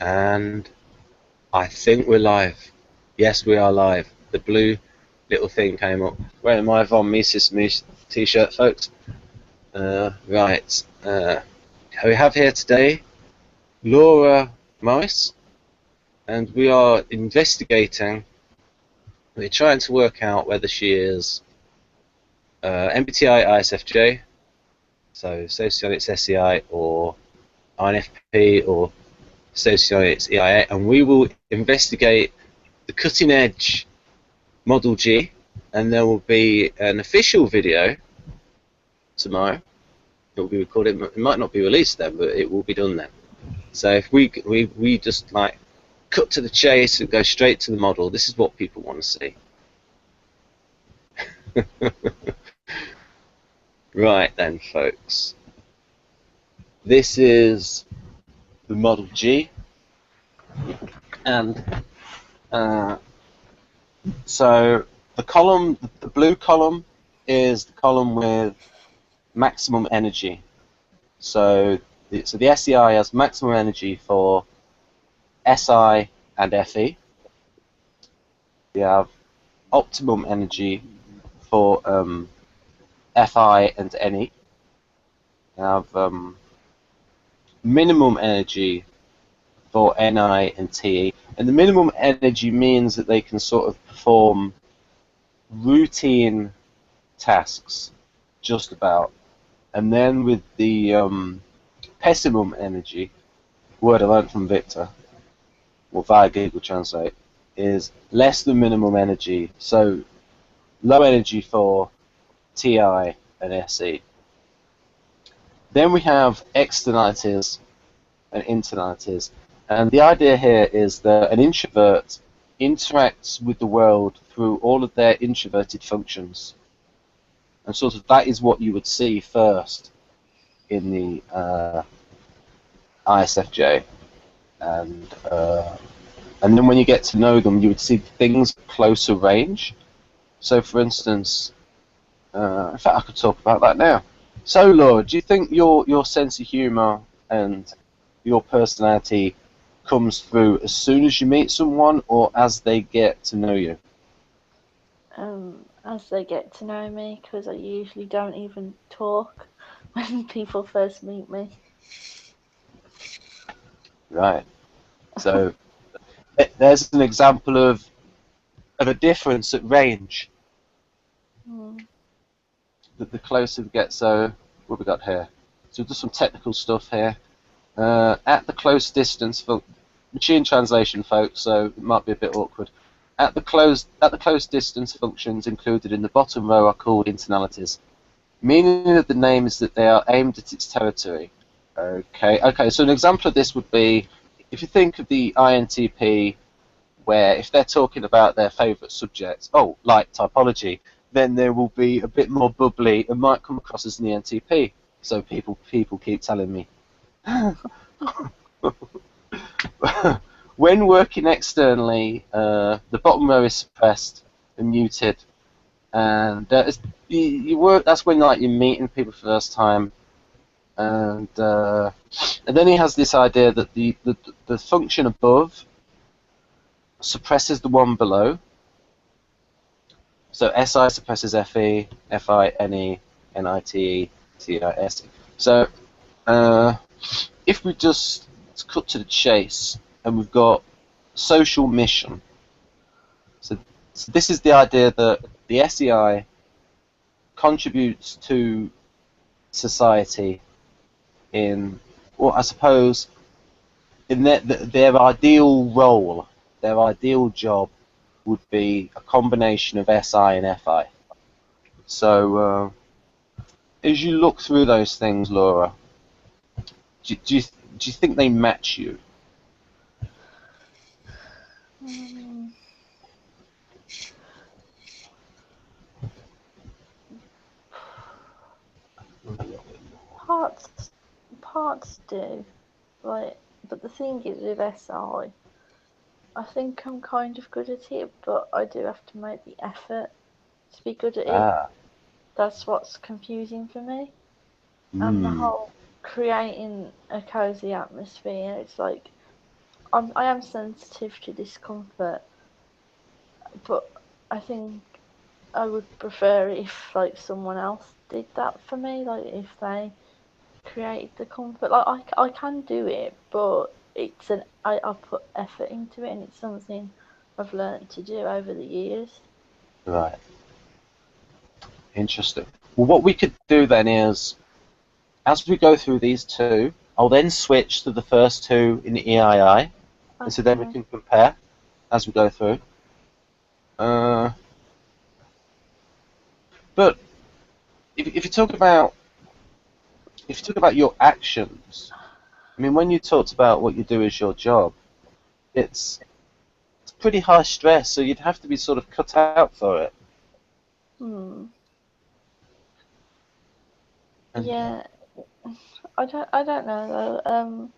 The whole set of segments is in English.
And I think we're live. Yes, we are live. The blue little thing came up. Wearing my Von Mises t-shirt, folks. Right. We have here today Laura Morris, and we are investigating. We're trying to work out whether she is MBTI ISFJ, so Socionics SEI, or INFP, or Socionics EII, and we will investigate the cutting edge Model G, and there will be an official video tomorrow. It will be recorded. It might not be released then, but it will be done then. So if we just like cut to the chase and go straight to the model, this is what people want to see. Right then, folks. This is the Model G, and so the column, the blue column, is the column with maximum energy. So the SEI has maximum energy for SI and FE. We have optimum energy for FI and NE. We have minimum energy for NI and TE. And the minimum energy means that they can sort of perform routine tasks, just about. And then with the pessimum energy, word I learned from Victor, or via Google Translate, is less than minimum energy. So low energy for TI and SE. Then we have externalities and internalities. And the idea here is that an introvert interacts with the world through all of their introverted functions. And sort of that is what you would see first in the ISFJ. And then when you get to know them, you would see things at closer range. So for instance, in fact I could talk about that now. So Laura, do you think your sense of humour and your personality comes through as soon as you meet someone, or as they get to know you? As they get to know me, because I usually don't even talk when people first meet me. Right. So there's an example of a difference at range. That the closer we get. So what have we got here? So just some technical stuff here. At the close distance, for machine translation, folks, so it might be a bit awkward. At the close distance, functions included in the bottom row are called internalities. Meaning of the name is that they are aimed at its territory. Okay. So an example of this would be, if you think of the INTP, where if they're talking about their favourite subject, like typology, then there will be a bit more bubbly and might come across as an ENTP. So people keep telling me. When working externally, the bottom row is suppressed and muted, and you work. That's when like you're meeting people for the first time, and then he has this idea that the function above suppresses the one below. So SI suppresses FE, FI, NE, NITE, TIS. So if we just cut to the chase, and we've got social mission. So this is the idea that the SEI contributes to society in, well, I suppose, in their ideal role, their ideal job would be a combination of SI and FI. So as you look through those things, Laura, do you think they match you? Parts do, like, but the thing is with SI, I think I'm kind of good at it, but I do have to make the effort to be good at it. That's what's confusing for me. And the whole creating a cozy atmosphere, it's like I am sensitive to discomfort, but I think I would prefer if like someone else did that for me, like if they created the comfort. Like I can do it, but I put effort into it, and it's something I've learned to do over the years. Right. Interesting. Well, what we could do then is, as we go through these two, I'll then switch to the first two in the EII, and so then we can compare as we go through. But if you talk about your actions, I mean, when you talked about what you do as your job, it's pretty high stress, so you'd have to be sort of cut out for it. Yeah, I don't know though.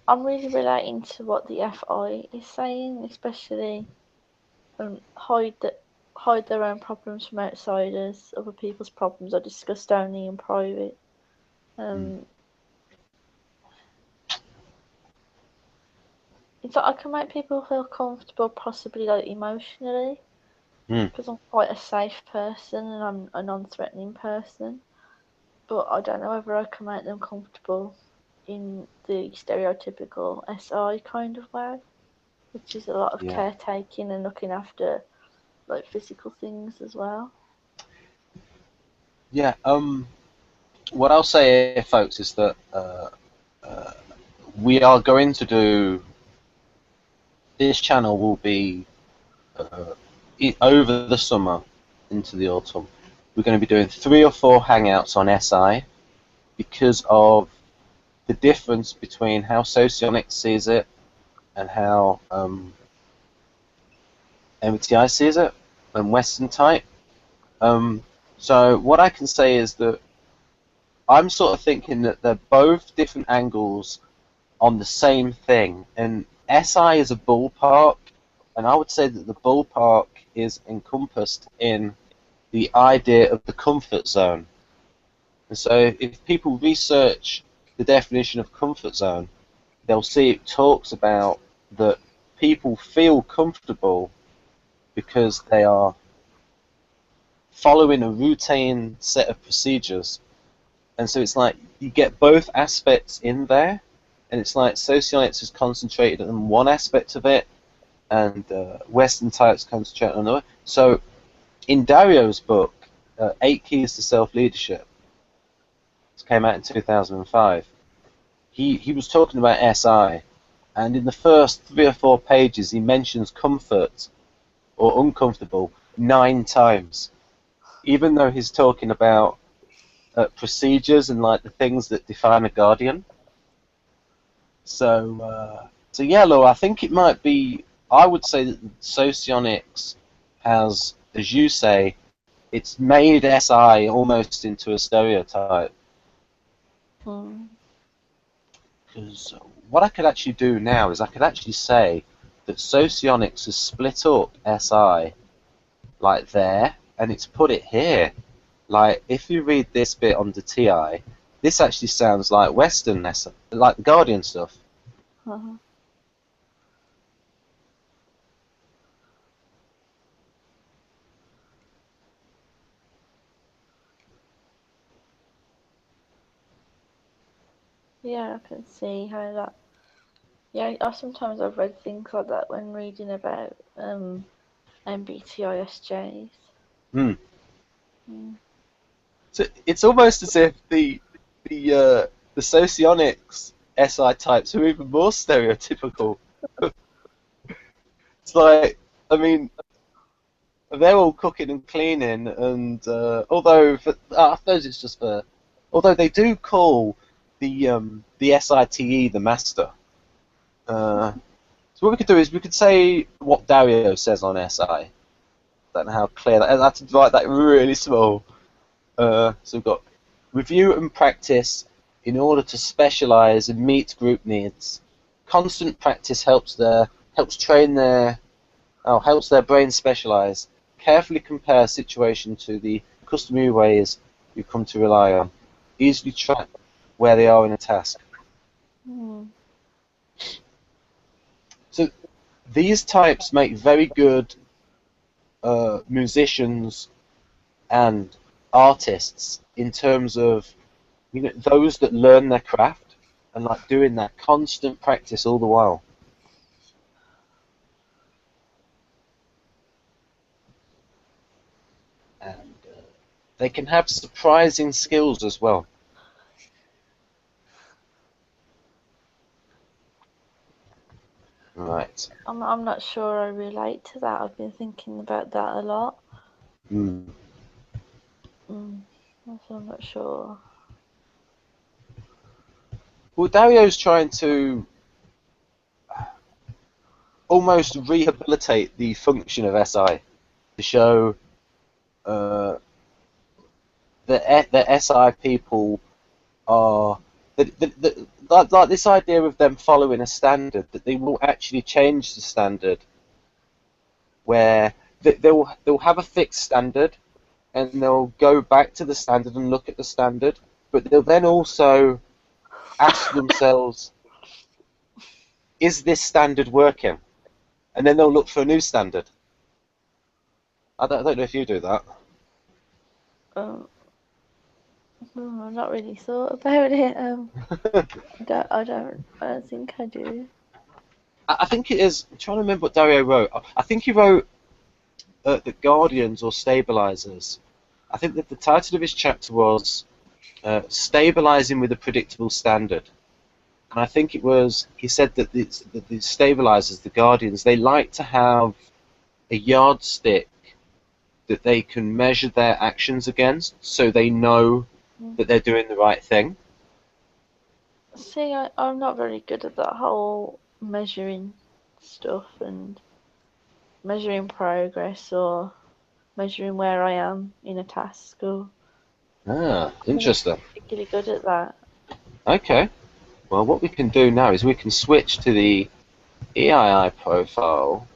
I'm really relating to what the FI is saying, especially hide their own problems from outsiders. Other people's problems are discussed only in private. It's like I can make people feel comfortable, possibly like emotionally, because I'm quite a safe person and I'm a non-threatening person. But I don't know whether I can make them comfortable in the stereotypical S.E.I kind of way, which is a lot of caretaking and looking after like physical things as well. Yeah. What I'll say here, folks, is that we are going to do. This channel will be over the summer into the autumn. We're going to be doing 3 or 4 hangouts on SI because of the difference between how Socionics sees it and how MBTI sees it and Western type. So what I can say is that I'm sort of thinking that they're both different angles on the same thing, and SI is a ballpark, and I would say that the ballpark is encompassed in the idea of the comfort zone. And so if people research the definition of comfort zone, they'll see it talks about that people feel comfortable because they are following a routine set of procedures. And so it's like you get both aspects in there, and it's like Socionics is concentrated on one aspect of it, and Western types concentrate on another. So in Dario's book, 8 Keys to Self-Leadership, it came out in 2005, he was talking about SI, and in the first 3 or 4 pages he mentions comfort or uncomfortable 9 times, even though he's talking about procedures and like the things that define a guardian. So yeah, Laura, I think it might be. I would say that Socionics has, as you say, it's made SI almost into a stereotype. Because what I could actually do now is I could actually say that Socionics has split up SI like there, and it's put it here. Like, if you read this bit on the TI, this actually sounds like Western, like the Guardian stuff. Yeah, I can see how that. Yeah, sometimes I've read things like that when reading about MBTI SJs. So it's almost as if the Socionics SI types are even more stereotypical. It's like, I mean, they're all cooking and cleaning, and although I suppose it's just for, although they do call the SITE the master. So what we could do is we could say what Dario says on SI. I don't know how clear that is. I had to write that really small. So we've got review and practice in order to specialize and meet group needs. Constant practice helps their brain specialize. Carefully compare situation to the customary ways you come to rely on. Easily track where they are in a task. these types make very good musicians and artists in terms of, you know, those that learn their craft and like doing that constant practice all the while. And they can have surprising skills as well. Right. I'm not sure I relate to that. I've been thinking about that a lot. Mm. So I'm not sure. Well, Dario's trying to almost rehabilitate the function of SI to show that the SI people are like this idea of them following a standard, that they will actually change the standard, where they'll have a fixed standard and they'll go back to the standard and look at the standard, but they'll then also ask themselves, is this standard working? And then they'll look for a new standard. I don't know if you do that. I've not really thought about it. I don't think I do. I think it is. I'm trying to remember what Dario wrote. I think he wrote the Guardians or Stabilizers. I think that the title of his chapter was Stabilizing with a Predictable Standard. And I think it was, he said that the Stabilizers, the Guardians, they like to have a yardstick that they can measure their actions against, so they know that they're doing the right thing. See, I'm not very good at that whole measuring stuff and measuring progress or measuring where I am in a task, or Ah, I'm not interesting. particularly good at that. Okay. Well, what we can do now is we can switch to the EII profile.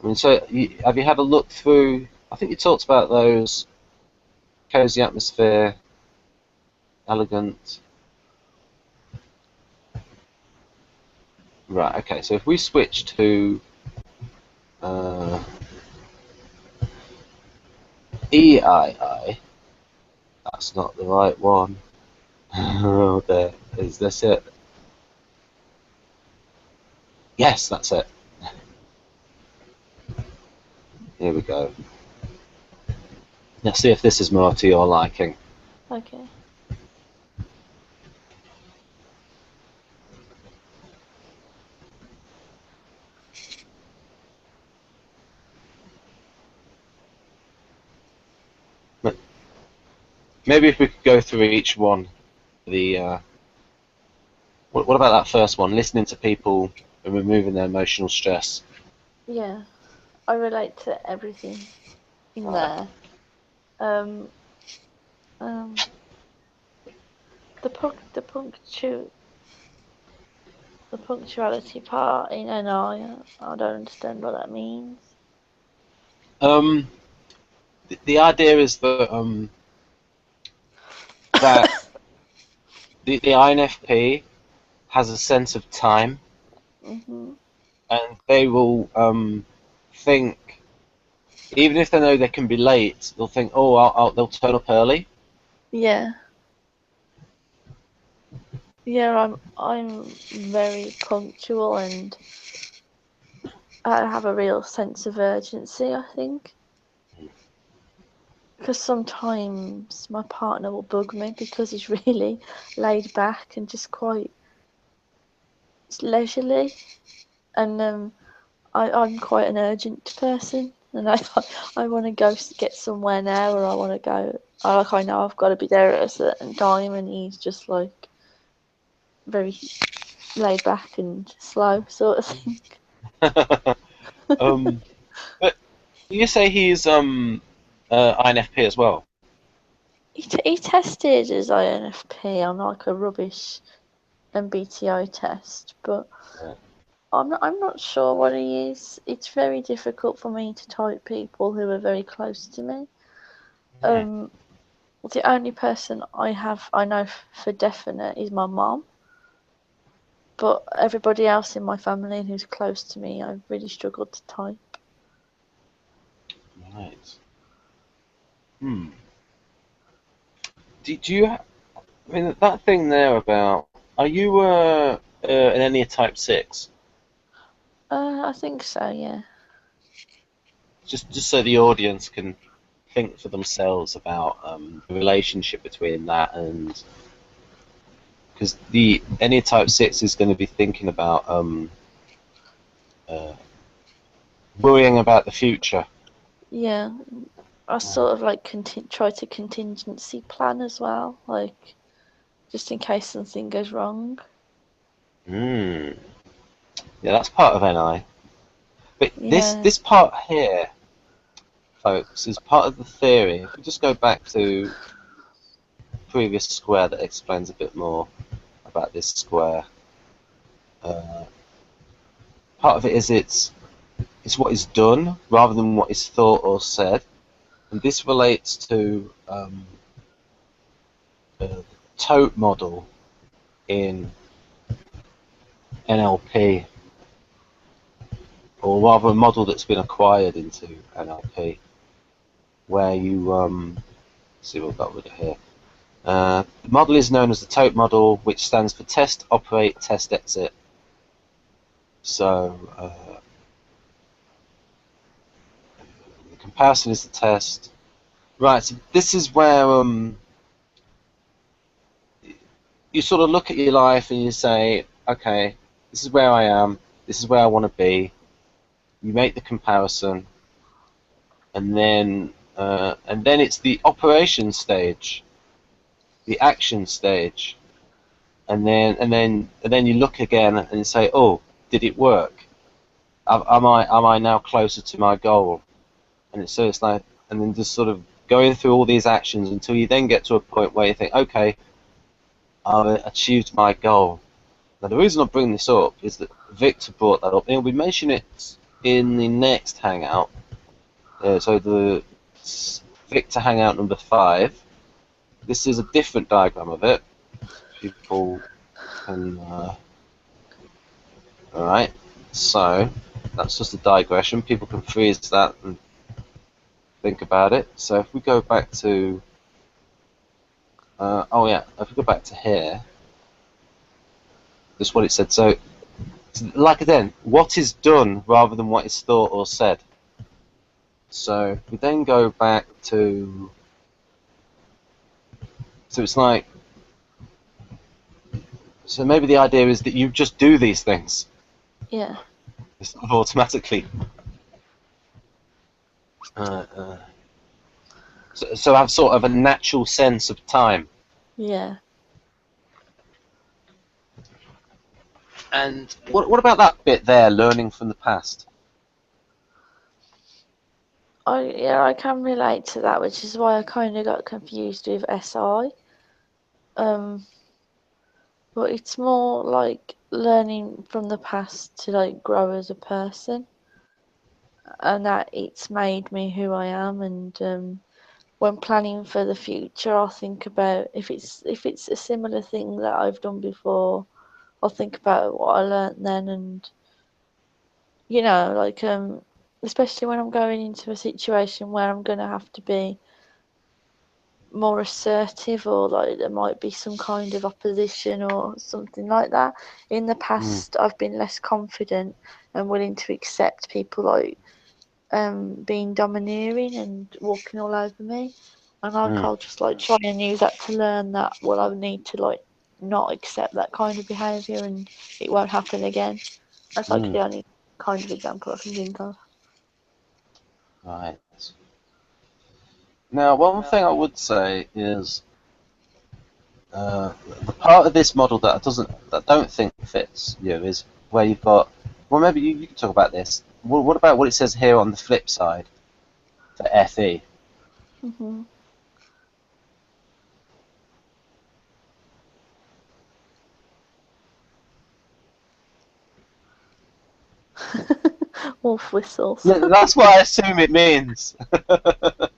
I mean, so have you had a look through? I think you talked about those: cozy atmosphere, elegant. Right. Okay. So if we switch to EII, that's not the right one. Oh, there. Is this it? Yes, that's it. Here we go. Let's see if this is more to your liking. Okay. Maybe if we could go through each one. What about that first one? Listening to people and removing their emotional stress. Yeah, I relate to everything in Right. there. Um, um, the punctuality part in NI, I don't understand what that means. The idea is that that the INFP has a sense of time, and they will think, even if they know they can be late, they'll think, oh, they'll turn up early. Yeah. Yeah, I'm very punctual and I have a real sense of urgency, I think. Because sometimes my partner will bug me because he's really laid back and just quite leisurely. And I'm quite an urgent person, and I want to go get somewhere now, or I want to go. I know I've got to be there at a certain time, and he's just like very laid back and slow, sort of thing. But you say he's INFP as well. He tested as INFP on like a rubbish MBTI test, but Yeah. I'm not sure what he is. It's very difficult for me to type people who are very close to me. The only person I know for definite is my mom. but everybody else in my family who's close to me, I've really struggled to type. Right. Do you? I mean, that thing there about. Are you an Enneagram Type 6? I think so, yeah. Just so the audience can think for themselves about the relationship between that and. Because the Enneagram Type 6 is going to be thinking about worrying about the future. Yeah, I sort of like try to contingency plan as well, like just in case something goes wrong. Yeah, that's part of NI. But Yeah. this part here, folks, is part of the theory. If we just go back to the previous square that explains a bit more about this square. Part of it is it's what is done rather than what is thought or said, and this relates to the Tote model in NLP, or rather a model that's been acquired into NLP, where you see what we've got with it here. The model is known as the Tote model, which stands for test, operate, test, exit. So the comparison is the test. Right, so this is where you sort of look at your life and you say, okay, this is where I am, this is where I want to be. You make the comparison, and then it's the operation stage, the action stage, and then you look again and you say, oh, did it work? Am I now closer to my goal? And it's like, and then just sort of going through all these actions until you then get to a point where you think, okay, I've achieved my goal. Now the reason I bring this up is that Victor brought that up, and we'll be mentioning it in the next hangout. So the Victor hangout number 5. This is a different diagram of it. People can. Alright, so that's just a digression. People can freeze that and think about it. So if we go back to. If we go back to here, this is what it said. So, like then, what is done rather than what is thought or said. So we then go back to. So it's like. So maybe the idea is that you just do these things. Yeah. It's sort of automatically. So have sort of a natural sense of time. Yeah. And what about that bit there, learning from the past? I can relate to that, which is why I kind of got confused with S.E.I. But it's more like learning from the past to like grow as a person, and that it's made me who I am. And when planning for the future, I'll think about if it's a similar thing that I've done before, I'll think about what I learnt then, and like especially when I'm going into a situation where I'm gonna have to be more assertive, or like there might be some kind of opposition or something like that. In the past, I've been less confident and willing to accept people like being domineering and walking all over me, and I'll just like try and use that to learn that, well, I need to like not accept that kind of behaviour and it won't happen again. That's like the only kind of example I can think of. Right. Now, one thing I would say is the part of this model that I don't think fits you is where you've got. Well, maybe you can talk about this. What about what it says here on the flip side for FE? Mm-hmm. Wolf whistles. Yeah, that's what I assume it means.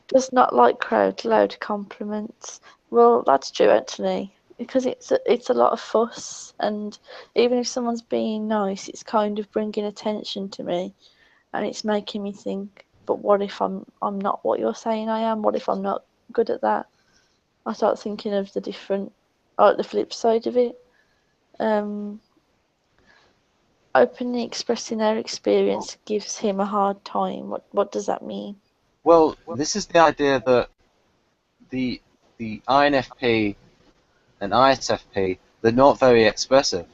Does not like crowd loud compliments. Well, that's true actually. because it's a lot of fuss, and even if someone's being nice, it's kind of bringing attention to me, and it's making me think, but what if I'm not what you're saying I am? What if I'm not good at that? I start thinking of the flip side of it. Openly expressing their experience gives him a hard time. What does that mean? Well, this is the idea that the INFP and ISFP, they're not very expressive.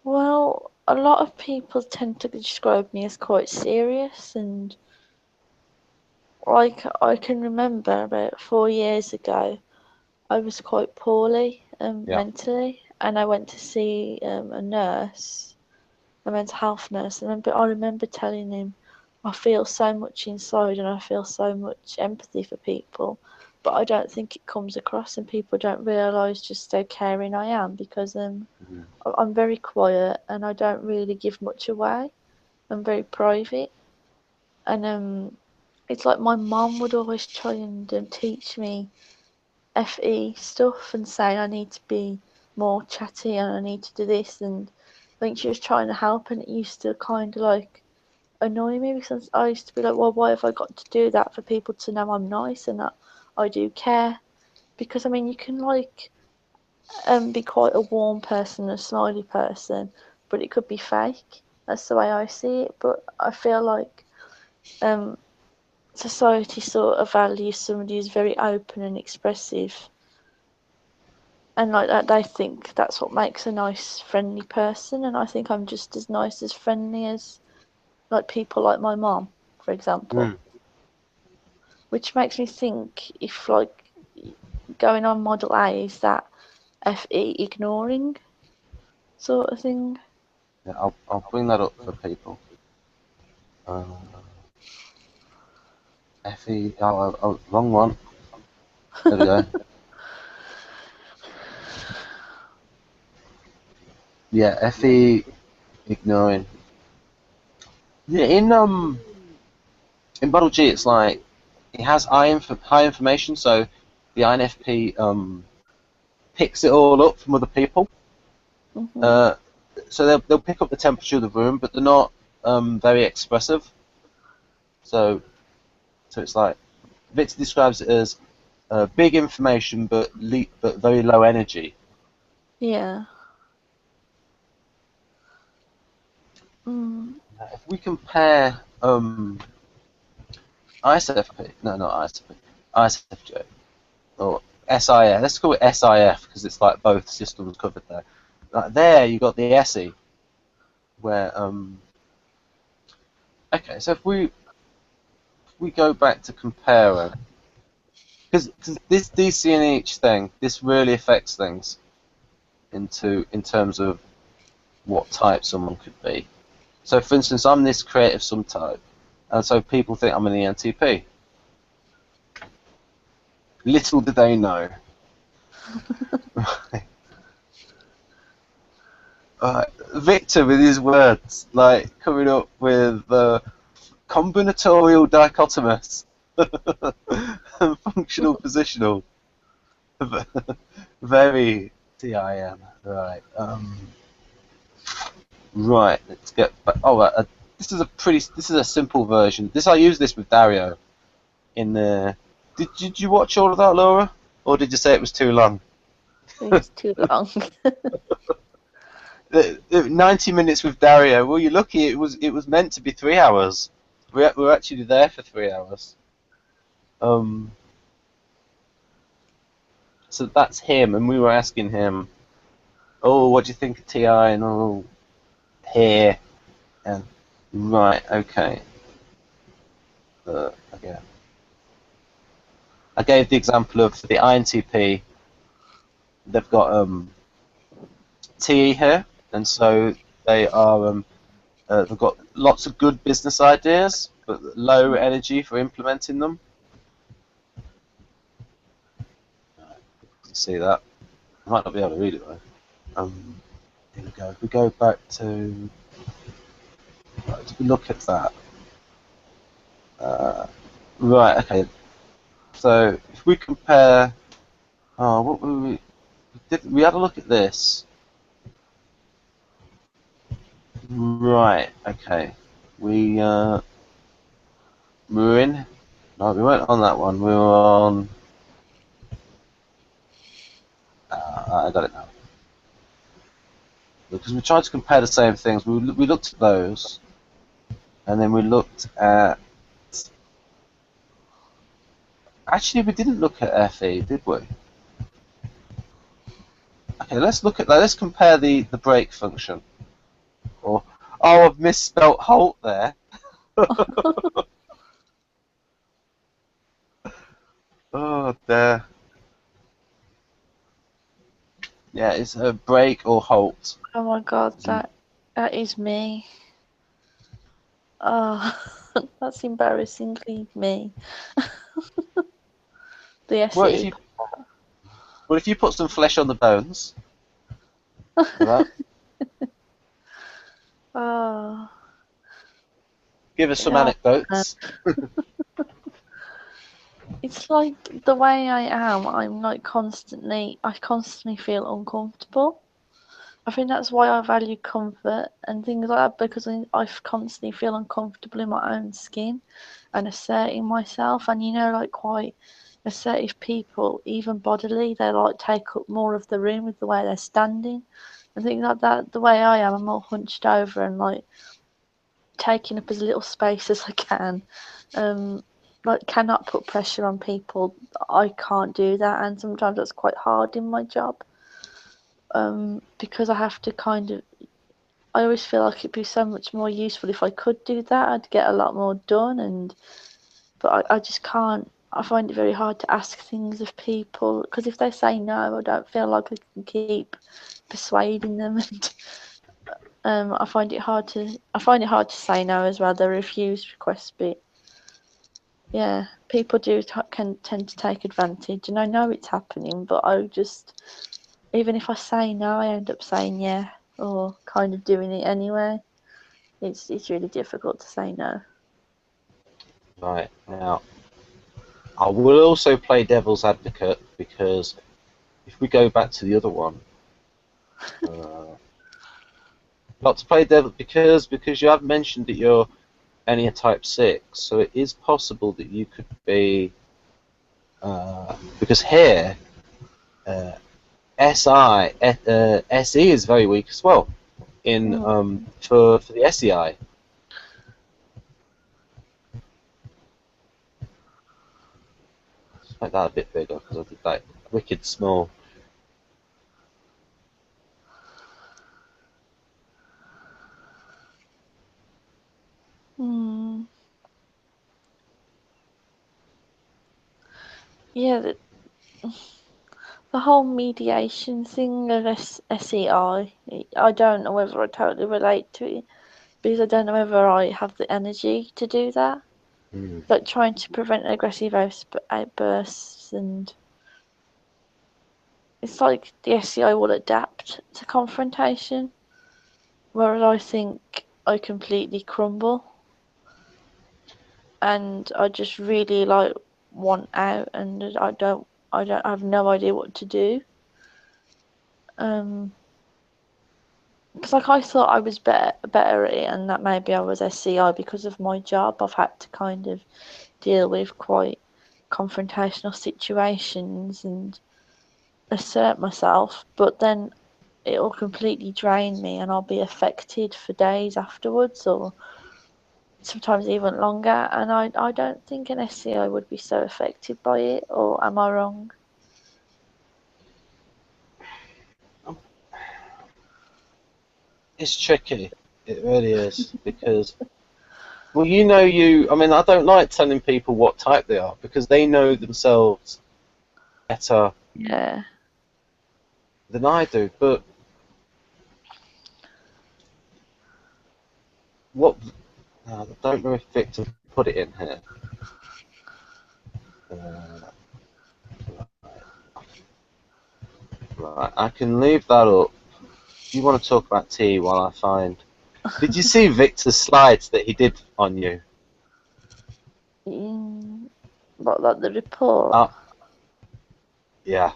Well, a lot of people tend to describe me as quite serious, and like I can remember about 4 years ago, I was quite poorly Yeah. mentally, and I went to see a nurse, a mental health nurse, and I remember telling him, I feel so much inside and I feel so much empathy for people, but I don't think it comes across, and people don't realise just how caring I am, because I'm very quiet and I don't really give much away. I'm very private, and it's like my mum would always try and teach me FE stuff and saying I need to be more chatty and I need to do this, and I think she was trying to help, and it used to kind of like annoy me, because I used to be like, well, why have I got to do that for people to know I'm nice and that I do care? Because I mean, you can like be quite a warm person, a smiley person, but it could be fake. That's the way I see it. But I feel like society sort of values somebody who's very open and expressive, and like that they think that's what makes a nice, friendly person. And I think I'm just as nice, as friendly as like people like my mom, for example. Which makes me think if like going on model A is that FE ignoring sort of thing. Yeah, I'll bring that up for people. FE, wrong one. There we go. Yeah, FE ignoring. Yeah, in Model G, it's like it has high information, so the INFP picks it all up from other people. Mm-hmm. So they'll pick up the temperature of the room, but they're not very expressive. So it's like Victor describes it as big information, but very low energy. Yeah. If we compare ISFP, no, not ISFP, ISFJ, or SIF. Let's call it SIF because it's like both systems covered there. Like there, you got the SE, where okay, so if we go back to comparing, because this DCNH thing, this really affects things in terms of what type someone could be. So, for instance, I'm this creative subtype, and so people think I'm an ENTP. Little do they know. Victor, with his words, like coming up with combinatorial dichotomous and functional positional. Very TIM. Right. Right. Let's get back. Oh, this is a simple version. I use this with Dario in the. Did you watch all of that, Laura, or did you say it was too long? It's too long. 90 minutes with Dario. Well, you're lucky. It was meant to be 3 hours. We're actually there for 3 hours. So that's him, and we were asking him, "Oh, what do you think of TI?" And oh, here, and right, okay. Again, I gave the example of the INTP. They've got TE here, and so they are. They've got lots of good business ideas, but low energy for implementing them. You see that? I might not be able to read it though. Here we go. If we go back to, if we look at that, right? Okay. So if we compare Oh, what were we did? We had a look at this. Right. Okay. We were in. No, we weren't on that one. We were on. I got it now. Because we tried to compare the same things. We looked at those, and then we looked at. Actually, we didn't look at FE, did we? Okay, let's look at that. Let's compare the break function. Or oh, I've misspelt halt there. Oh, there. Yeah, it's a break or halt. Oh my god, that is me. Oh, that's embarrassingly me. The Well, SE. if you put some flesh on the bones, that, Oh, give us some yeah. anecdotes. It's like the way I am, I'm like I constantly feel uncomfortable. I think that's why I value comfort and things like that, because I constantly feel uncomfortable in my own skin and asserting myself. And like quite assertive people, even bodily, they like take up more of the room with the way they're standing and things like that. The way I am, I'm all hunched over and like taking up as little space as I can. Like cannot put pressure on people. I can't do that, and sometimes that's quite hard in my job. Because I have to I always feel like it'd be so much more useful if I could do that. I'd get a lot more done, but I just can't. I find it very hard to ask things of people because if they say no, I don't feel like I can keep persuading them, and I find it hard to say no as well. The refuse request bit. Yeah, people can tend to take advantage, and I know it's happening, but even if I say no, I end up saying yeah or kind of doing it anyway. It's really difficult to say no. Right, now, I will also play devil's advocate because if we go back to the other one, not to play devil because you have mentioned that you're only a type 6, so it is possible that you could be because here SE is very weak as well in for the SEI. Let's make that a bit bigger because I did that wicked small. Yeah, the whole mediation thing of SEI, I don't know whether I totally relate to it because I don't know whether I have the energy to do that. Like trying to prevent aggressive outbursts, and it's like the SEI will adapt to confrontation, whereas I think I completely crumble, and I just really like want out, and I have no idea what to do. Because like I thought I was better at it, and that maybe I was SCI because of my job. I've had to kind of deal with quite confrontational situations and assert myself, but then it'll completely drain me, and I'll be affected for days afterwards, or sometimes even longer. And I don't think an SCI would be so affected by it, or am I wrong? It's tricky. It really is because, well, I mean, I don't like telling people what type they are because they know themselves better Yeah. than I do. But what? I don't know if Victor put it in here. Right, I can leave that up. You want to talk about tea while I find. Did you see Victor's slides that he did on you? What, like the report? Yeah.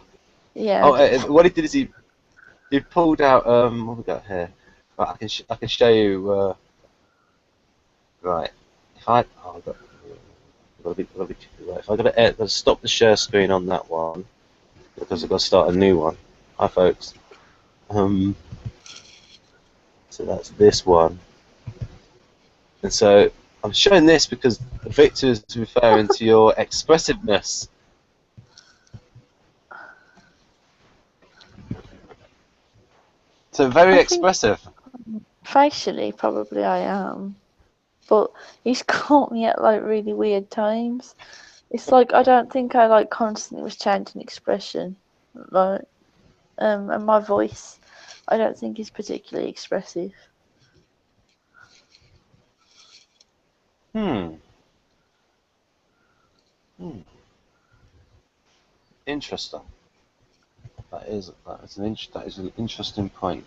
Yeah. Oh, what he did is he pulled out what we got here. Right, I can show you. Right, if I oh, I've got, right, if I got to stop the share screen on that one because I've got to start a new one. Hi folks. So that's this one, and so I'm showing this because Victor is referring to your expressiveness. So very I think expressive. facially, probably I am, but he's caught me at like really weird times. It's like I don't think I like constantly was changing expression, like, and my voice, I don't think is particularly expressive. Hmm. Interesting. That is an interesting point.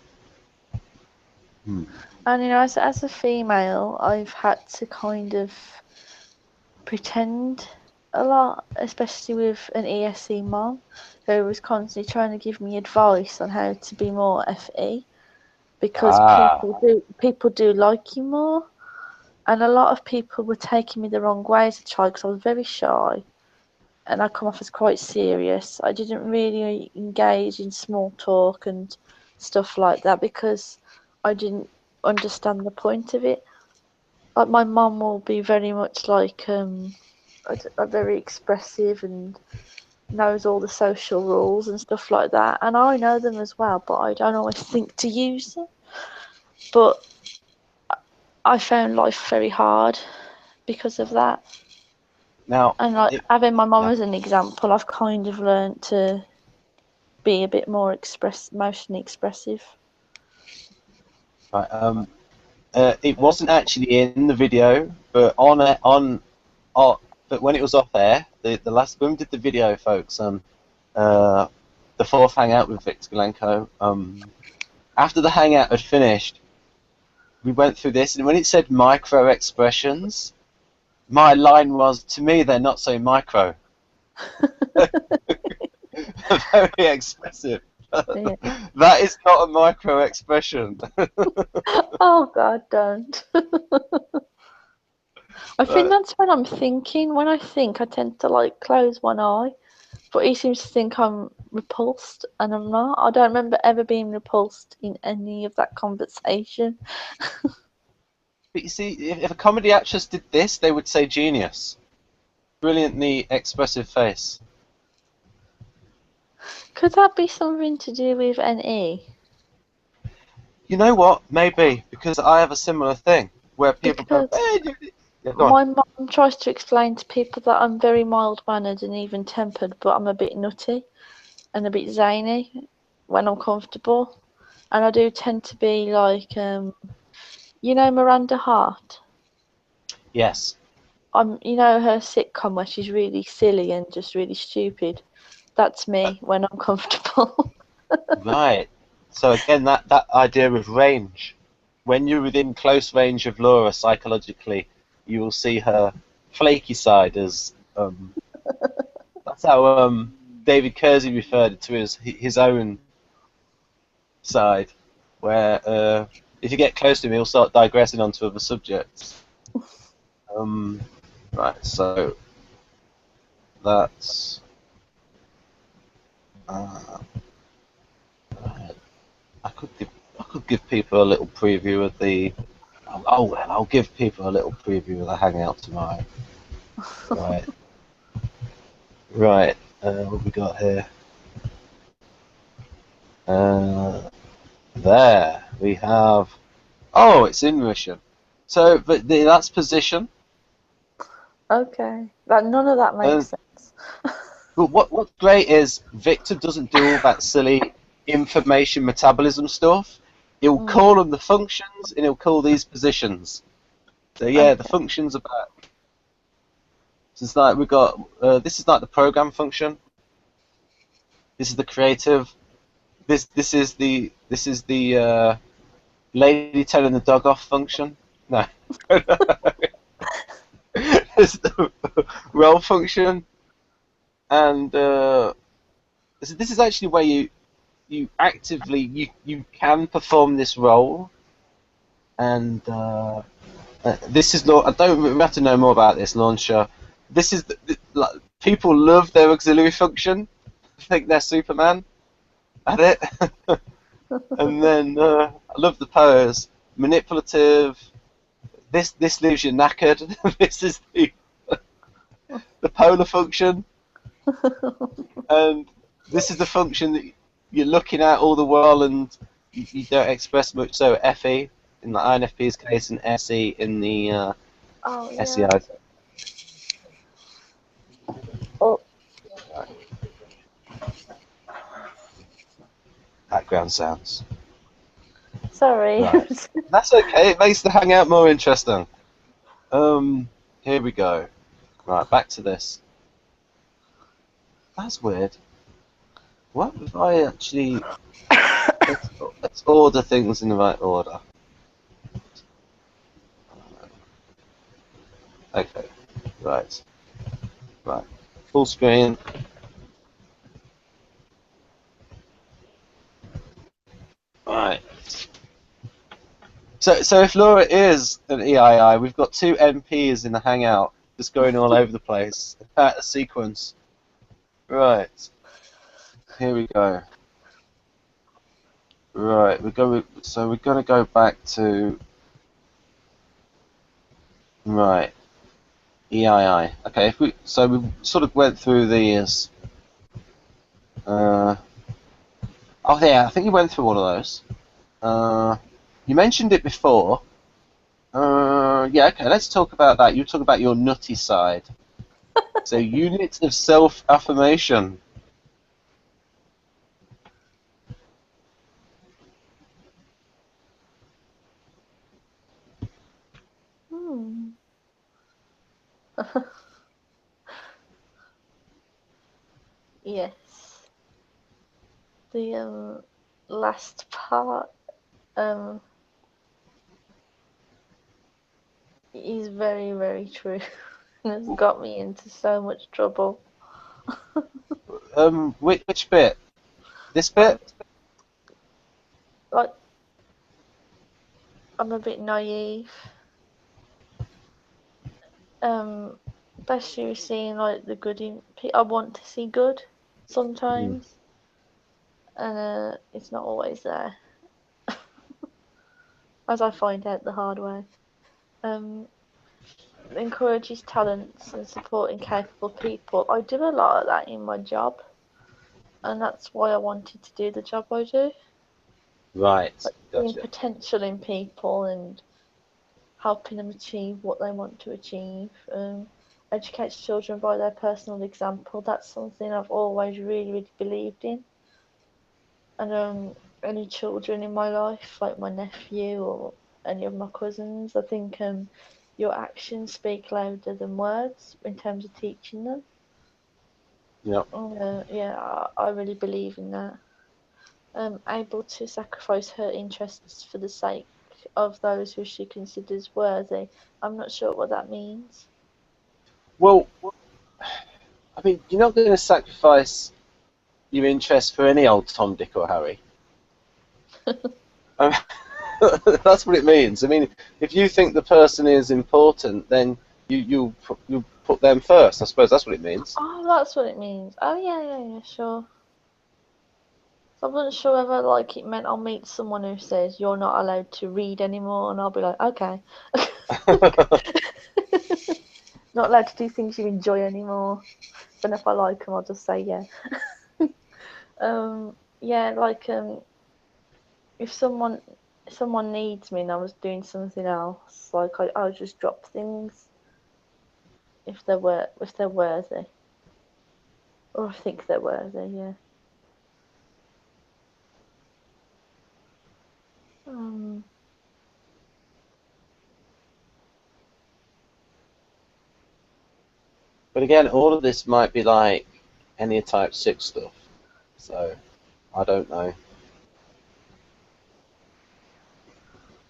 Hmm. And as a female, I've had to kind of pretend a lot, especially with an ESE mom who was constantly trying to give me advice on how to be more FE because Ah. people do like you more, and a lot of people were taking me the wrong way as a child because I was very shy and I come off as quite serious. I didn't really engage in small talk and stuff like that because I didn't understand the point of it. Like my mum will be very much like very expressive and knows all the social rules and stuff like that, and I know them as well, but I don't always think to use them. But I found life very hard because of that. Now, And like having my mum yeah, as an example, I've kind of learned to be a bit more emotionally expressive. right, it wasn't actually in the video, but but when it was off air, the last when we did the video, folks, the fourth hangout with Victor Glencoe, after the hangout had finished, we went through this, and when it said micro expressions, my line was, to me, they're not so micro. Very expressive. Yeah. That is not a micro expression. Oh God, don't. I think that's when I'm thinking. When I think, I tend to like close one eye, but he seems to think I'm repulsed, and I'm not. I don't remember ever being repulsed in any of that conversation. But you see, if a comedy actress did this, they would say genius. Brilliantly expressive face. Could that be something to do with NE? You know what? Maybe, because I have a similar thing where people go, Because hey, yeah, go on. my mum tries to explain to people that I'm very mild-mannered and even-tempered, but I'm a bit nutty and a bit zany when I'm comfortable. And I do tend to be like, Miranda Hart? Yes. Her sitcom where she's really silly and just really stupid. That's me when I'm comfortable. Right. So again, that idea of range. When you're within close range of Laura psychologically, you will see her flaky side as that's how David Kersey referred to his own side, where if you get close to him, he'll start digressing onto other subjects. Right. So that's. I could give people a little preview of the. Oh well, I'll give people a little preview of the hangout tomorrow. Right. Right. What we got here? There we have. Oh, it's in Russian. So, but that's position. Okay. None of that makes sense. But what's great is Victor doesn't do all that silly information metabolism stuff. He'll call them the functions, and he'll call these positions. So yeah, the Okay. functions are back. So it's like we've got this is like the program function. This is the creative. This is the lady telling the dog off function. No. It's the role function, and this is actually where you actively you can perform this role, and this is I don't we have to know more about this launcher. This is like, people love their auxiliary function. Think they're Superman at it. And then I love the pose. Manipulative. This leaves you knackered. This is the polar function, and this is the function that you're looking at all the while, and you don't express much. So FE in the INFP's case, and SE in the Oh yeah. SEI. Oh. Background sounds. Sorry. Right. That's okay. It makes the hangout more interesting. Here we go. Right, back to this. That's weird. What if I actually let's order things in the right order? Okay. Right. Right. Full screen. Right. So if Laura is an EII, we've got two MPs in the hangout just going all over the place. At a sequence. Right. Here we go. Right. We're going to go back to right. EII. Okay. We sort of went through these. Oh yeah, I think you went through one of those. You mentioned it before. Yeah, okay, let's talk about that. You talk about your nutty side. So, unit of self-affirmation. Yes. The last part is very, very true. It's got me into so much trouble. Which bit? This bit? Like, I'm a bit naive. Especially seeing like the good in. I want to see good sometimes, and it's not always there, as I find out the hard way. Encourages talents and supporting capable people. I do a lot of that in my job, and that's why I wanted to do the job I do. Right, Like seeing gotcha. potential in people and helping them achieve what they want to achieve. Educates children by their personal example. That's something I've always really, really believed in. And any children in my life, like my nephew or any of my cousins, I think your actions speak louder than words in terms of teaching them. Yep. Yeah, I really believe in that. Able to sacrifice her interests for the sake of those who she considers worthy. I'm not sure what that means. Well, I mean, you're not going to sacrifice your interest for any old Tom, Dick, or Harry. That's what it means. I mean, if you think the person is important, then you put them first. I suppose that's what it means. Oh, that's what it means. Oh, yeah, sure. So I wasn't sure whether like it meant I'll meet someone who says you're not allowed to read anymore, and I'll be like, okay. Not allowed to do things you enjoy anymore. Then if I like them, I'll just say yeah. Yeah, like if someone needs me and I was doing something else, like I'll just drop things if they're worthy, or I think they're worthy. Yeah. But again, all of this might be like any type 6 stuff. So, I don't know.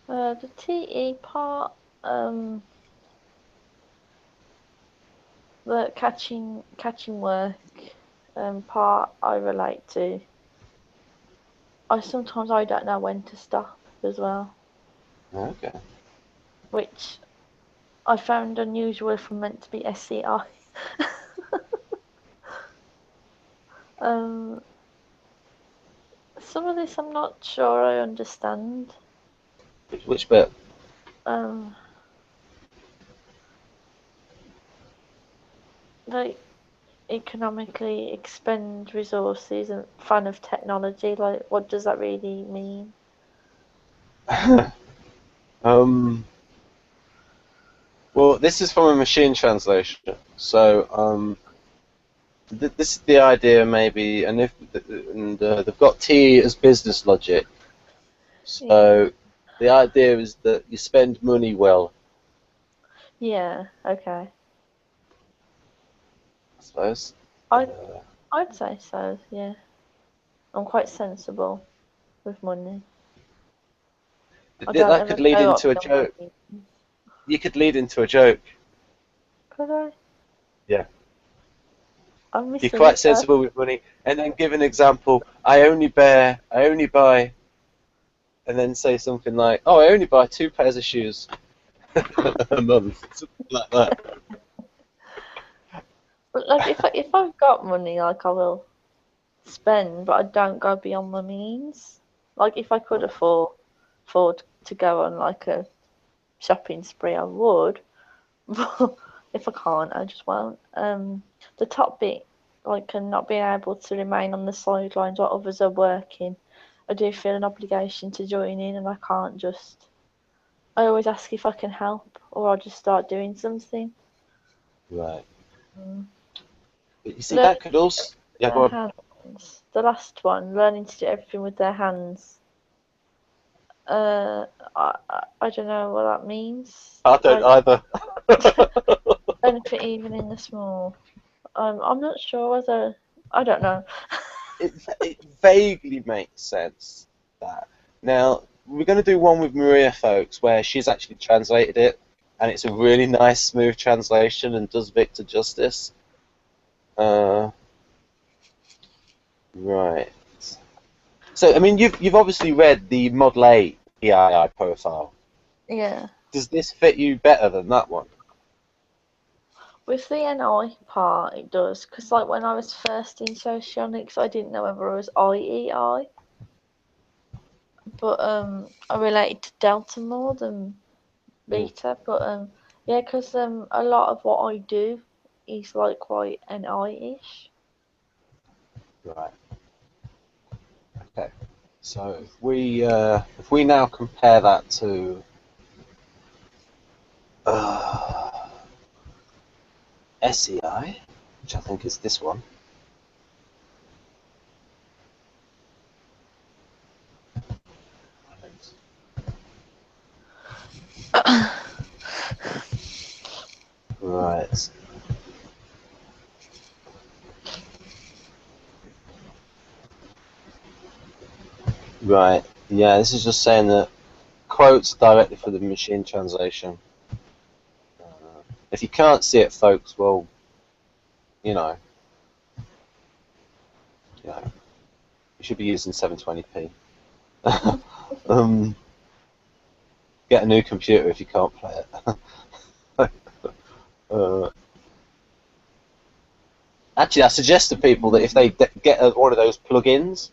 The TE part, the catching work, part I relate to. Sometimes I don't know when to stop as well. Okay. Which I found unusual if I'm meant to be SEI. Some of this I'm not sure I understand. Which bit? Like economically expend resources and fan of technology. Like, what does that really mean? Well, this is from a machine translation. So, this is the idea, maybe, and they've got T as business logic. So, the idea is that you spend money well. Yeah. Okay. I suppose. I'd say so. Yeah. I'm quite sensible with money. That could lead into a joke. You could lead into a joke. Could I? Yeah. I'm You're missing quite it, sensible with money, and then give an example. I only buy, and then say something like, "Oh, I only buy 2 pairs of shoes a month," something like that. But like, if I've got money, like I will spend, but I don't go beyond my means. Like if I could afford to go on like a shopping spree, I would. But if I can't, I just won't. The top bit, like, and not being able to remain on the sidelines while others are working, I do feel an obligation to join in, and I can't just. I always ask if I can help, or I'll just start doing something. Right. But you see, Learning that could also. Yeah, go their on. hands. The last one, learning to do everything with their hands. I don't know what that means. I don't Like either. benefit even in the small. I'm not sure whether I don't know. It vaguely makes sense. That now we're going to do one with Maria, folks, where she's actually translated it, and it's a really nice, smooth translation and does Victor justice. Right. So, I mean, you've obviously read the Model A EII profile. Yeah. Does this fit you better than that one? With the NI part, it does, because like when I was first in Socionics, I didn't know whether it was IEI, but I related to Delta more than Beta, but yeah, because a lot of what I do is like quite NI-ish. Right. Okay. So if we now compare that to SEI, which I think is this one. Right. Right. Yeah, this is just saying that quotes directly for the machine translation. If you can't see it, folks, well, you know, you should be using 720p. Get a new computer if you can't play it. Actually, I suggest to people that if they get one of those plugins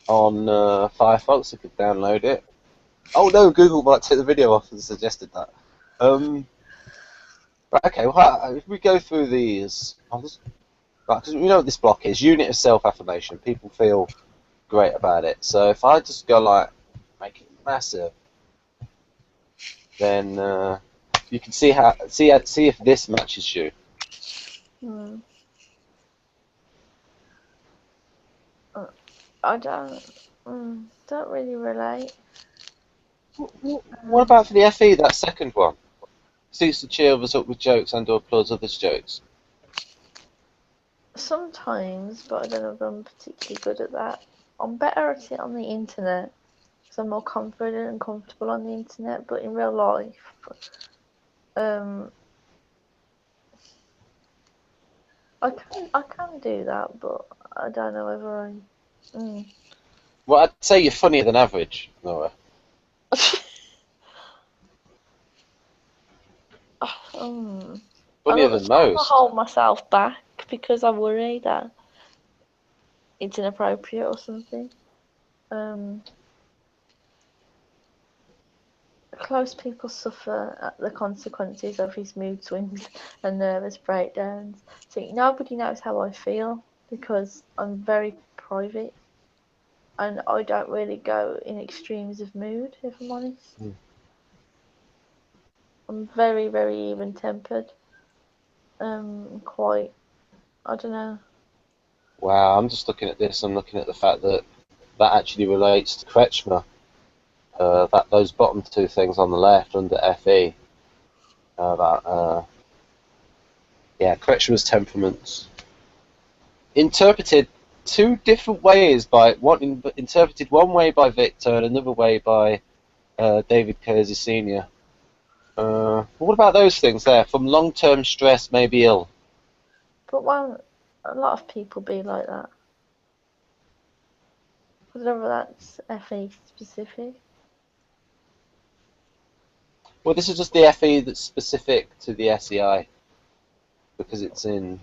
on Firefox, they could download it. Oh no, Google might take the video off and suggested that. Right, okay, well, if we go through these, right, because we know what this block is, unit of self-affirmation. People feel great about it. So if I just go like, make it massive, then you can see if this matches you. I don't really relate. What about for the FE, that second one? Suits to cheer others up with jokes and or applause others' jokes. Sometimes, but I don't know if I'm particularly good at that. I'm better at it on the internet, because I'm more confident and comfortable on the internet, but in real life, I can do that, but I don't know whether I. Well, I'd say you're funnier than average, Nora. I'm Funnier not than trying to most. hold myself back because I worry that it's inappropriate or something. Close people suffer at the consequences of his mood swings and nervous breakdowns. See, nobody knows how I feel because I'm very private and I don't really go in extremes of mood, if I'm honest. I'm very, very even-tempered. Quite, I don't know. Wow, I'm just looking at this. I'm looking at the fact that that actually relates to Kretschmer. That those bottom two things on the left under FE. Kretschmer's temperaments interpreted two different ways by interpreted one way by Victor and another way by David Kersey Sr. What about those things there? From long-term stress may be ill. But won't a lot of people be like that? Whether that's FE specific. Well, this is just the FE that's specific to the SEI because it's in.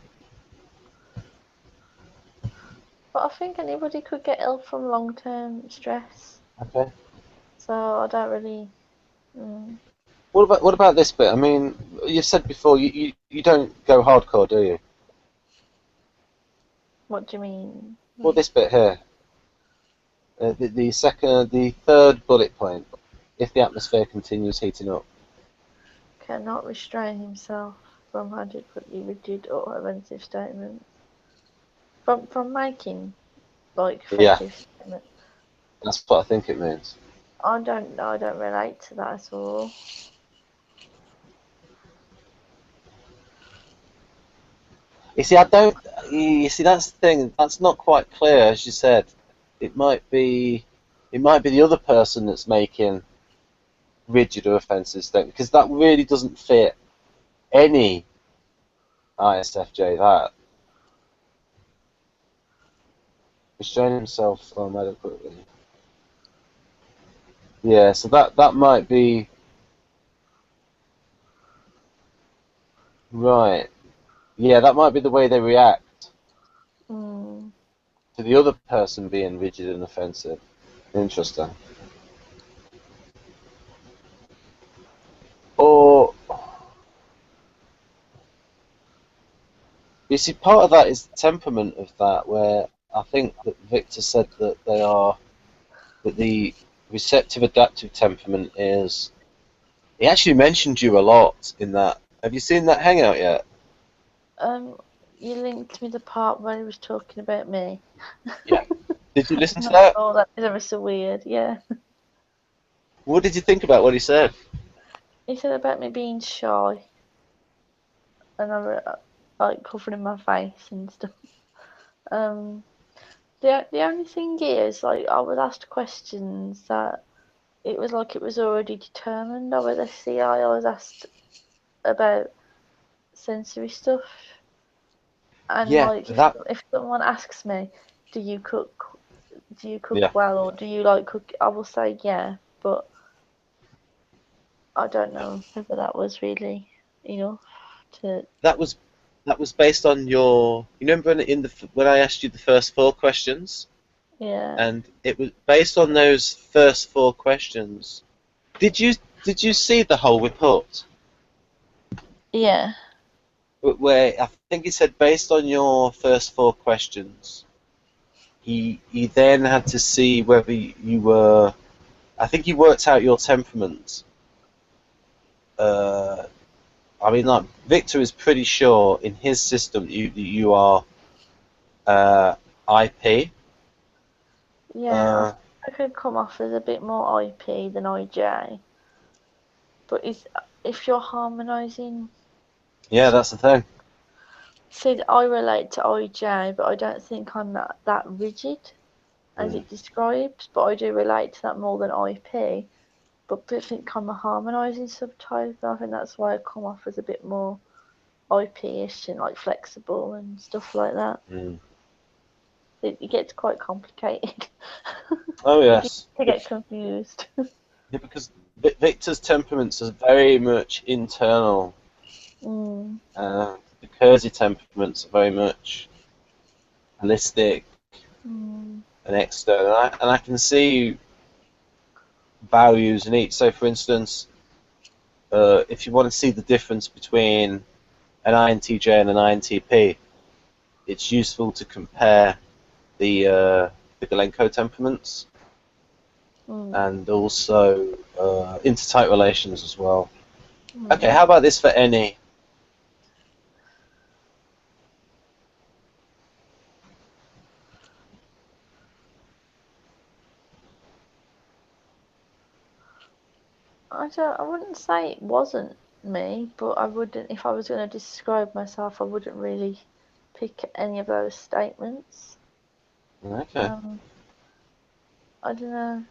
But I think anybody could get ill from long-term stress. Okay. So I don't really. What about this bit? I mean, you said before you don't go hardcore, do you? What do you mean? Well, this bit here. The third bullet point. If the atmosphere continues heating up. Cannot restrain himself from adequately rigid or offensive statements. From making offensive statements. That's what I think it means. I don't relate to that at all. You see, I don't. You see, that's the thing. That's not quite clear, as you said. It might be the other person that's making rigid or offensive statements because that really doesn't fit any ISFJ. That restraining himself from adequately. Yeah, so that might be right. Yeah, that might be the way they react to the other person being rigid and offensive. Interesting. Or you see, part of that is the temperament of that, where I think that Victor said that the receptive adaptive temperament is. He actually mentioned you a lot in that. Have you seen that hangout yet? You linked me the part where he was talking about me. Yeah. Did you listen to that? Oh, that is ever so weird. Yeah. What did you think about what he said? He said about me being shy, and I like covering my face and stuff. The only thing is, like, I was asked questions that it was like it was already determined. I was SEI. I was asked about sensory stuff, and Yeah, like that. if someone asks me, "Do you cook? Do you cook Yeah. well, or do you like cook?" I will say yeah, but I don't know whether that was really enough to. That was based on your. You remember when I asked you the first four questions, Yeah. and it was based on those first four questions. Did you see the whole report? Yeah. Where I think he said based on your first four questions, he then had to see whether you were. I think he worked out your temperament. I mean, like Victor is pretty sure in his system that you are IP. Yeah, I think I could come off as a bit more IP than IJ. But if you're harmonising, Yeah, that's the thing. said I relate to IJ, but I don't think I'm that rigid as it describes. But I do relate to that more than IP. But I think I'm a harmonising subtype. I think that's why I come off as a bit more IP-ish and like flexible and stuff like that. it gets quite complicated. Oh yes. You get confused. Yeah, because Victor's temperaments are very much internal. Mm. The Kersey temperaments are very much holistic and external. And I can see values in each. So, for instance, if you want to see the difference between an INTJ and an INTP, it's useful to compare the Galenko temperaments and also intertype relations as well. Okay, how about this for NE? I wouldn't say it wasn't me, but I wouldn't, if I was going to describe myself, I wouldn't really pick any of those statements. Okay. I don't know.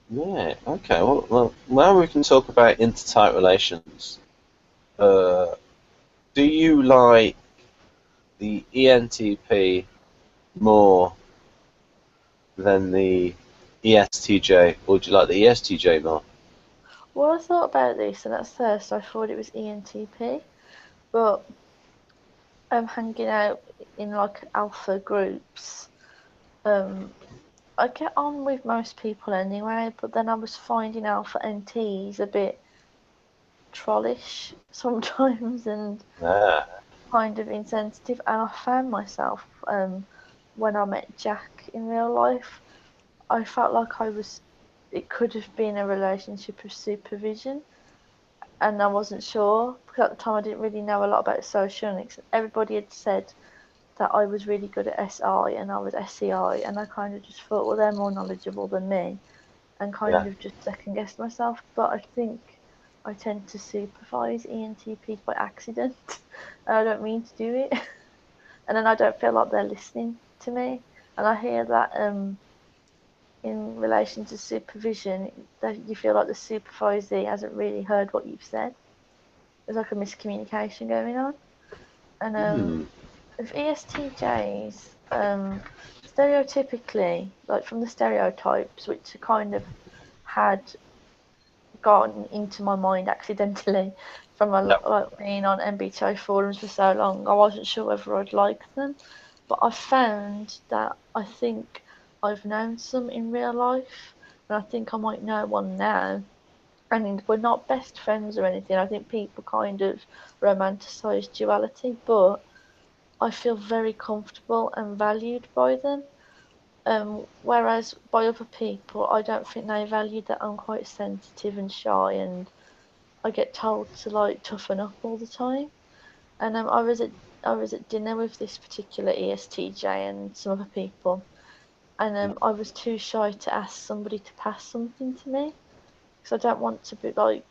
Yeah, okay. Well, now we can talk about intertype relations. Do you like the ENTP more than the ESTJ, or do you like the ESTJ more? Well, I thought about this, and at first I thought it was ENTP, but I'm hanging out in like alpha groups. I get on with most people anyway, but then I was finding alpha NTs a bit trollish sometimes and kind of insensitive, and I found myself when I met Jack in real life, I felt like it could have been a relationship of supervision, and I wasn't sure because at the time I didn't really know a lot about Socionics. Everybody had said that I was really good at SI and I was SEI, and I kind of just thought, well, they're more knowledgeable than me, and kind of just second guessed myself. But I think I tend to supervise ENTPs by accident, and I don't mean to do it, and then I don't feel like they're listening to me. And I hear that in relation to supervision, that you feel like the supervisee hasn't really heard what you've said. There's like a miscommunication going on. And with ESTJs, stereotypically, like from the stereotypes, which kind of had gotten into my mind accidentally from like being on MBTI forums for so long, I wasn't sure whether I'd like them. But I found that I think I've known some in real life, and I think I might know one now. And we're not best friends or anything. I think people kind of romanticize duality, but I feel very comfortable and valued by them. Whereas by other people, I don't think they value that I'm quite sensitive and shy, and I get told to like toughen up all the time. And I was at dinner with this particular ESTJ and some other people, and I was too shy to ask somebody to pass something to me because I don't want to be like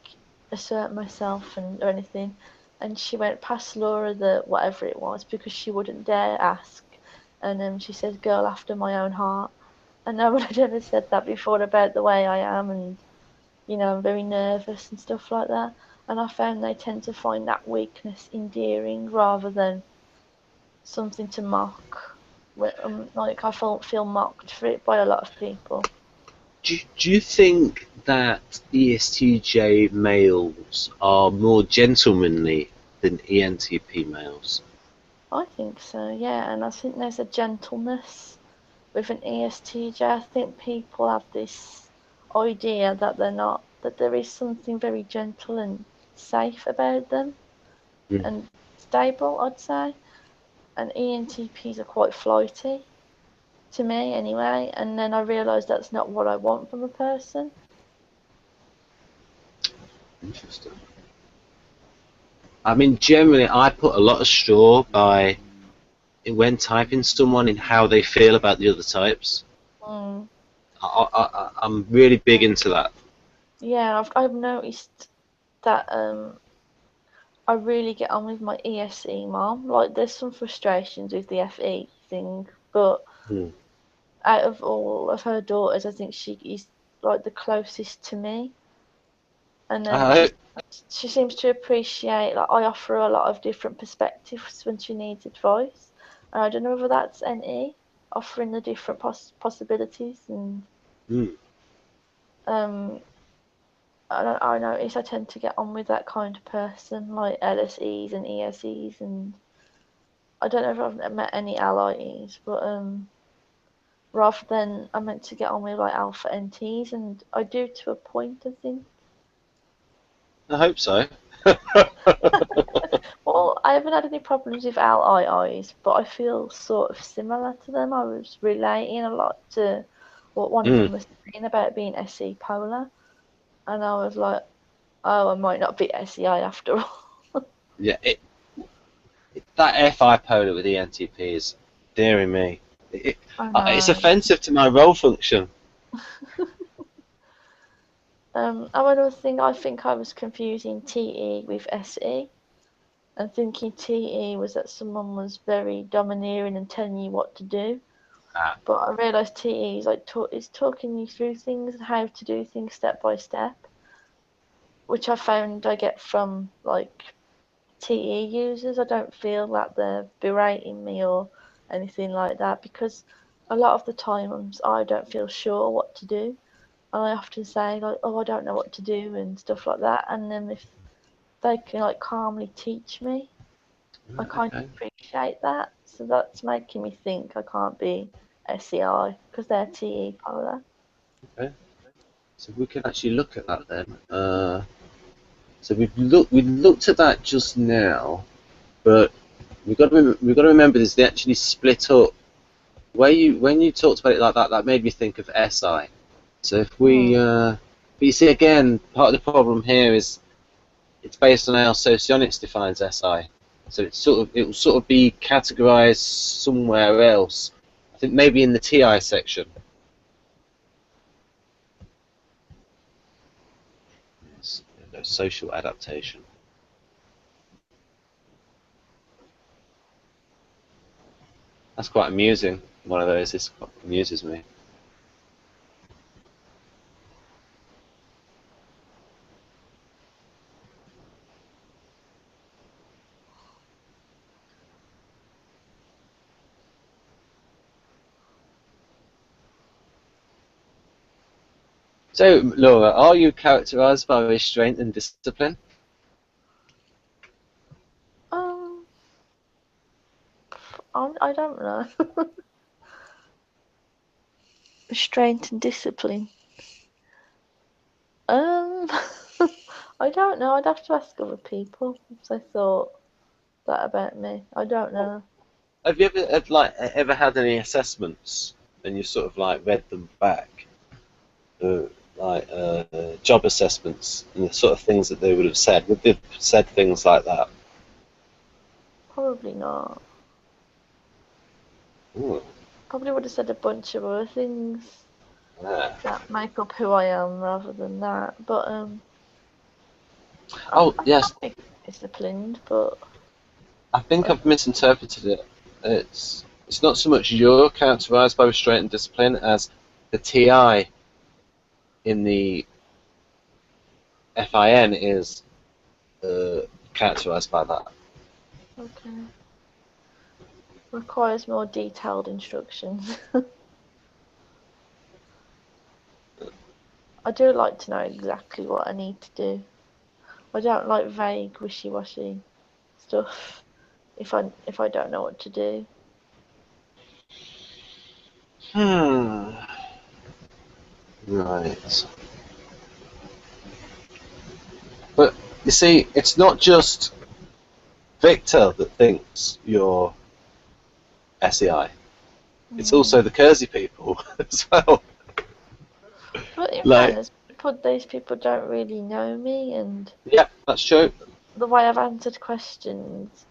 assert myself or anything. And she went past Laura the whatever it was because she wouldn't dare ask, and she said, "Girl after my own heart." And no one had ever said that before about the way I am, and I'm very nervous and stuff like that. And I found they tend to find that weakness endearing rather than something to mock. Like I feel mocked for it by a lot of people. Do you think that ESTJ males are more gentlemanly than ENTP males? I think so, yeah, and I think there's a gentleness with an ESTJ. I think people have this idea that they're not, that there is something very gentle and safe about them and stable, I'd say. And ENTPs are quite flighty to me anyway, and then I realised that's not what I want from a person. Interesting. I mean, generally, I put a lot of store by when typing someone in how they feel about the other types. I'm really big into that. Yeah, I've noticed that I really get on with my ESE mom. Like, there's some frustrations with the FE thing, but out of all of her daughters, I think she is like the closest to me. And She seems to appreciate, like, I offer a lot of different perspectives when she needs advice. And I don't know whether that's NE, offering the different possibilities. And I notice I tend to get on with that kind of person, like LSEs and ESEs. And I don't know if I've met any LIEs, but rather than I'm meant to get on with like alpha NTs, and I do to a point, I think. I hope so. Well, I haven't had any problems with LIIs, but I feel sort of similar to them. I was relating a lot to what one of them was saying about being SE polar, and I was like, oh, I might not be SEI after all. Yeah, that FI polar with ENTP is, dearie me. It's offensive to my role function. Another thing, I think I was confusing TE with SE, and thinking TE was that someone was very domineering and telling you what to do. But I realised TE is like it's talking you through things and how to do things step by step, which I found I get from like TE users. I don't feel that they're berating me or anything like that, because a lot of the times I don't feel sure what to do. And I often say like, oh, I don't know what to do and stuff like that. And then if they can like calmly teach me, I kind of appreciate that. So that's making me think I can't be SEI because they're TE polar. Okay. So we can actually look at that then. So we looked at that just now, but we've got to remember this. They actually split up. When you talked about it like that, that made me think of SI. So if we, but you see again, part of the problem here is it's based on how Socionics defines SI. So it will sort of be categorized somewhere else. I think maybe in the TI section. Social adaptation. That's quite amusing. One of those. This amuses me. So, Laura, are you characterized by restraint and discipline? I don't know. Restraint and discipline. I don't know. I'd have to ask other people if they thought that about me. I don't know. Have you ever had any assessments and you sort of like read them back, job assessments and the sort of things that they would have said? Would they have said things like that? Probably not. Ooh. Probably would have said a bunch of other things that make up who I am rather than that. But yes. I'm disciplined, but I think I've misinterpreted it. It's not so much you're characterized by restraint and discipline as the TI in the FIN is characterized by that. okay. Requires more detailed instructions. I do like to know exactly what I need to do. I don't like vague, wishy-washy stuff if I don't know what to do. Right. But you see, it's not just Victor that thinks you're SEI. It's also the Kersey people as well. But in fairness, these people don't really know me, and yeah, that's true. The way I've answered questions,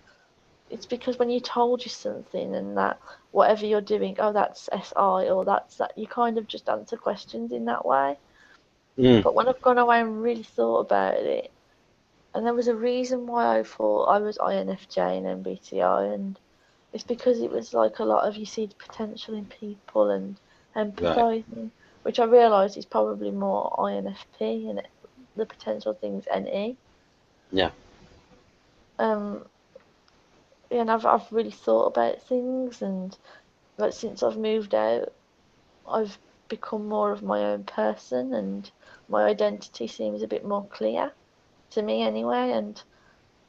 it's because when you told you something and that whatever you're doing, oh, that's SI or that's that, you kind of just answer questions in that way. But when I've gone away and really thought about it, and there was a reason why I thought I was INFJ and MBTI, and it's because it was like a lot of you see the potential in people and empathizing, which I realised is probably more INFP and the potential things NE. Yeah. And I've really thought about things, and like since I've moved out, I've become more of my own person, and my identity seems a bit more clear to me anyway. And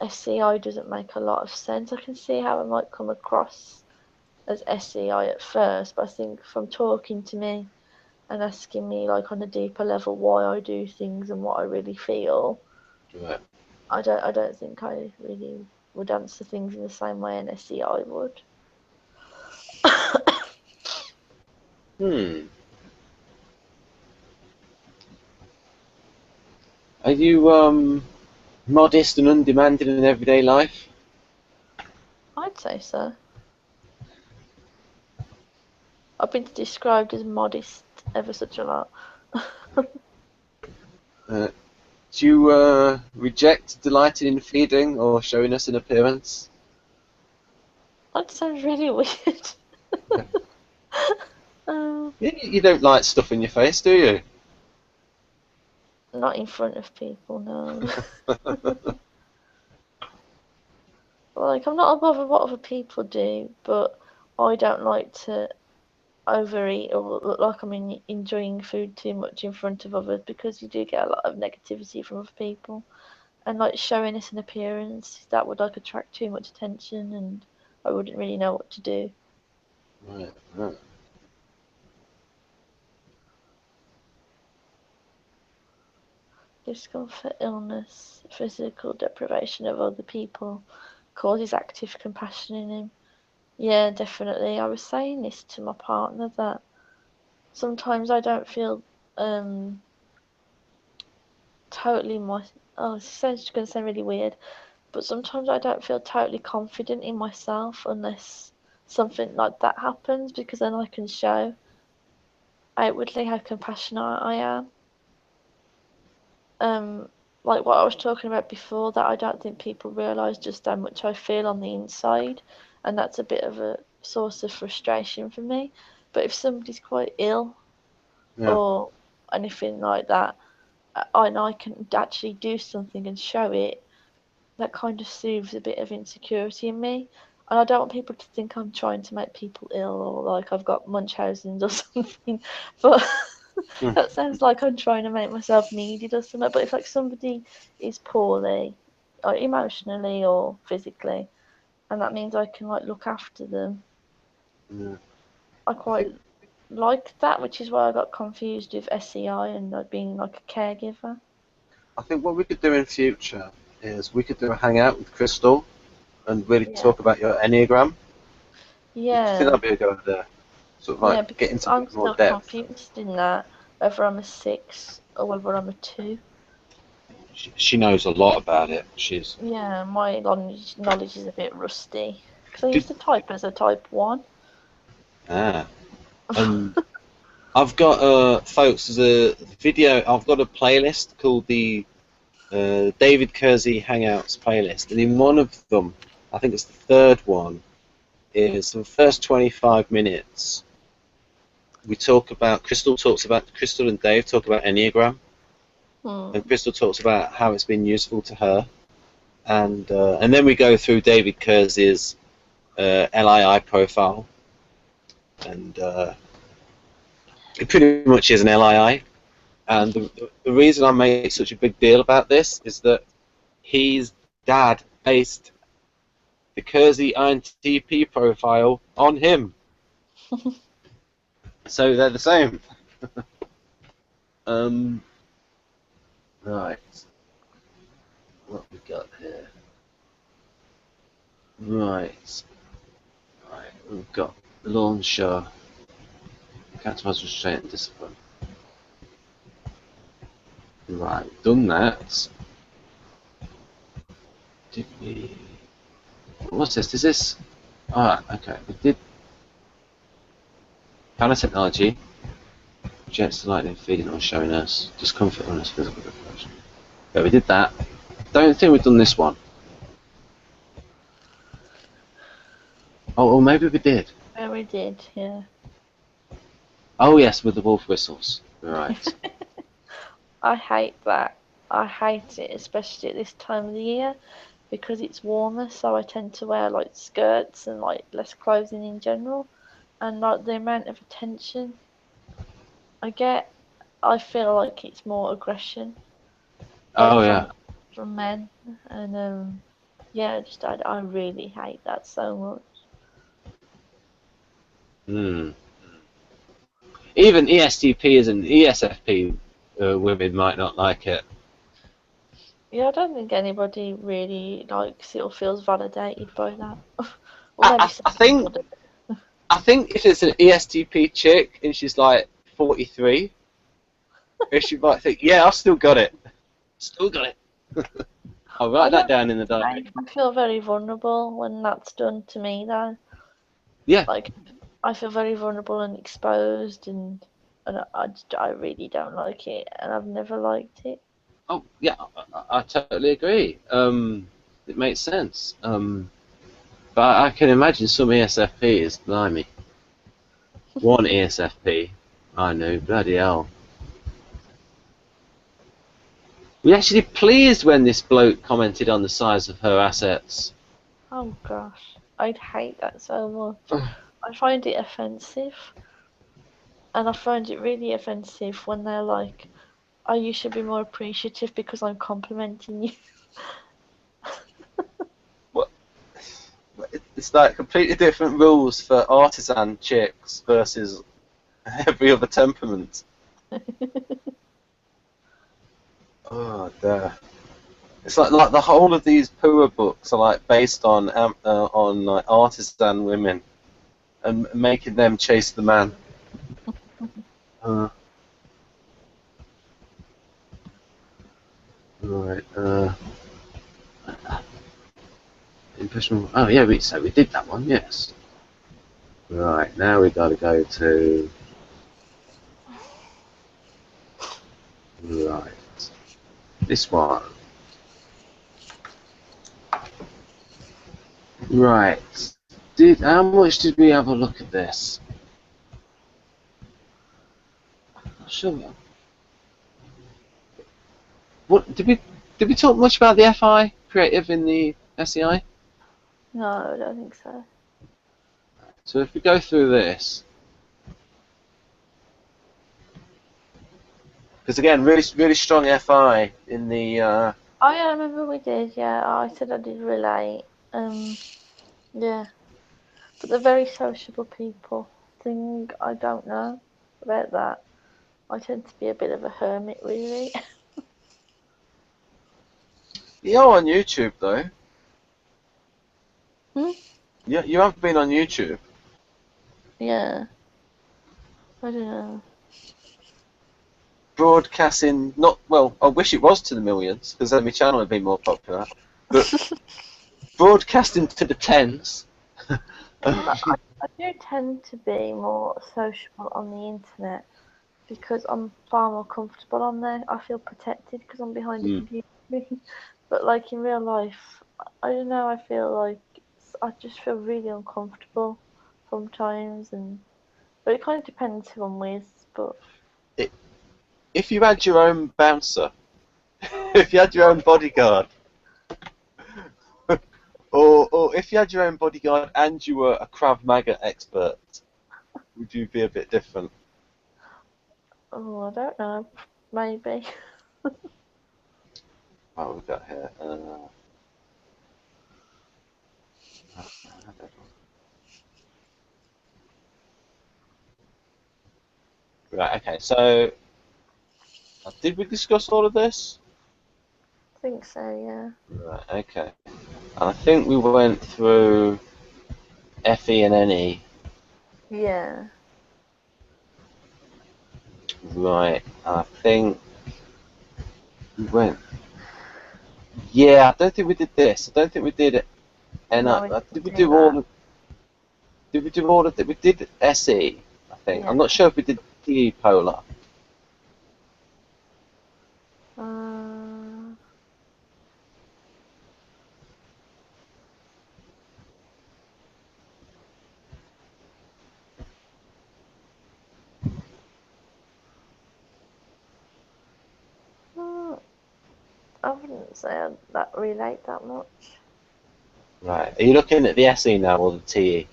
SEI doesn't make a lot of sense. I can see how it might come across as SEI at first, but I think from talking to me and asking me like on a deeper level why I do things and what I really feel, Right. I don't think I really would answer things in the same way an SEI would. Hmm. Are you modest and undemanding in everyday life? I'd say so. I've been described as modest ever such a lot. Do you reject delighting in feeding or showing us an appearance? That sounds really weird. um, You don't like stuff in your face, do you? Not in front of people, no. Like, I'm not above what other people do, but I don't like to overeat or look like I'm enjoying food too much in front of others, because you do get a lot of negativity from other people. And like showing us an appearance, that would like attract too much attention, and I wouldn't really know what to do. Right, right. Discomfort, illness, physical deprivation of other people causes active compassion in him. Yeah, definitely. I was saying this to my partner that sometimes I don't feel um totally my oh, this is going to sound really weird, but sometimes I don't feel totally confident in myself unless something like that happens, because then I can show outwardly how compassionate I am. Um, like what I was talking about before, that I don't think people realise just how much I feel on the inside, and that's a bit of a source of frustration for me. But if somebody's quite ill Yeah. or anything like that, and I can actually do something and show it, that kind of soothes a bit of insecurity in me. And I don't want people to think I'm trying to make people ill, or like I've got Munchausen's or something. But Hmm. that sounds like I'm trying to make myself needed or something. But if like somebody is poorly, or emotionally or physically, and that means I can like look after them, Yeah. I I quite think like that, which is why I got confused with SEI and like being like a caregiver. I think what we could do in future is we could do a hangout with Crystal and really Yeah. talk about your Enneagram. Do you think Yeah. that'd be a good idea? Sort of Yeah, like get because into a I'm bit more still depth. confused in that, whether I'm a 6 or whether I'm a 2. She knows a lot about it. She's. Yeah, my knowledge is a bit rusty, because I Did, used to type as a type 1. ah. And I've got folks, there's a video. I've got a playlist called the David Kersey Hangouts playlist, and in one of them, I think it's the third one, is the first 25 minutes. We talk about Crystal and Dave talk about Enneagram, and Hmm. Crystal talks about how it's been useful to her, and then we go through David Kersey's LII profile, and it pretty much is an LII. And the reason I make such a big deal about this is that his dad based the Kersey INTP profile on him. So they're the same. Um, right. What we got here? Right. Right. We've got launcher, characterised restraint and discipline. Right. Done that. Did we? What's this? Is this? Alright. Okay. We did nanotechnology. Jets lightning feeding or showing us discomfort on us physical deprivation. Yeah, we did that. Don't think we've done this one. Oh, or maybe we did. Yeah, we did, yeah. Oh yes, with the wolf whistles. Right. I hate that. I hate it, especially at this time of the year, because it's warmer, so I tend to wear like skirts and like less clothing in general, and like the amount of attention I get, I feel like it's more aggression, like Oh yeah. from men, and yeah, just I really hate that so much. Even ESTPs and ESFP women might not like it. Yeah, I don't think anybody really likes it or feels validated by that. Or I, maybe I, some I people think do. I think if it's an ESTP chick and she's like 43, she might think, yeah, I've still got it. Still got it. I'll I write that don't down in the diary. I feel very vulnerable when that's done to me though. Yeah. Like I feel very vulnerable and exposed, and I really don't like it, and I've never liked it. Oh, yeah. I totally agree. It makes sense. But I can imagine some ESFPs, blimey. One ESFP, I know, bloody hell. We actually pleased when this bloke commented on the size of her assets. Oh gosh, I'd hate that so much. I find it offensive, and I find it really offensive when they're like, "Oh, you should be more appreciative because I'm complimenting you." What? It's like completely different rules for artisan chicks versus every other temperament. Oh, dear. It's like the whole of these poor books are like based on like artisan women and making them chase the man. Uh, right. Impressionable. Oh yeah, so we did that one. Yes. Right. Now we got to go to right this one. Right. How much did we have a look at this? Sure. What did we talk much about the FI creative in the SEI? No, I don't think so. So if we go through this, because again, really strong FI in the. Oh yeah, I remember we did. Yeah, I said I did relate. Yeah, but the very sociable people thing, I don't know about that. I tend to be a bit of a hermit, really. You're on YouTube though. Hmm? Yeah, you have been on YouTube. Yeah, I don't know. Broadcasting, not well. I wish it was to the millions, because then my channel would be more popular. But broadcasting to the tens. But I do tend to be more sociable on the internet because I'm far more comfortable on there. I feel protected because I'm behind a Mm. computer screen. But like in real life, I don't know. I feel like I just feel really uncomfortable sometimes, but it kind of depends who I'm with. But If you had your own bouncer, if you had your own bodyguard, or if you had your own bodyguard and you were a Krav Maga expert, would you be a bit different? oh, I don't know. Maybe. What we got here? Right. Okay. So, did we discuss all of this? I think so. Yeah. Right. Okay. I think we went through FE and NE. Yeah. Right. I think we went. Yeah. I don't think we did this. I don't think we did it. And No, we did didn't we do do all that. of? Did we do all of it? We did SE. I think. Yeah. I'm not sure if we did DE polar. Uh, I wouldn't say I relate that much. Right. Are you looking at the SE now or the TE?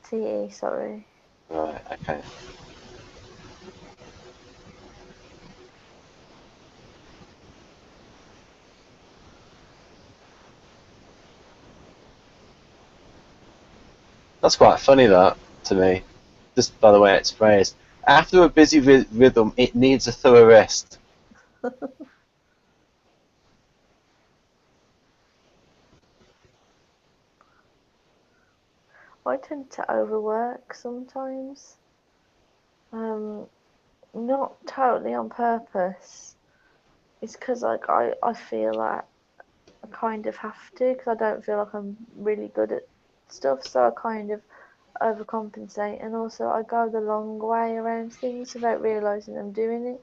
TE, sorry. Right, okay. That's quite funny, that, to me, just by the way it's phrased. After a busy rhythm, it needs a thorough rest. I tend to overwork sometimes. Not totally on purpose. It's because like I feel like I kind of have to, because I don't feel like I'm really good at stuff, so I kind of overcompensate, and also I go the long way around things without realising I'm doing it.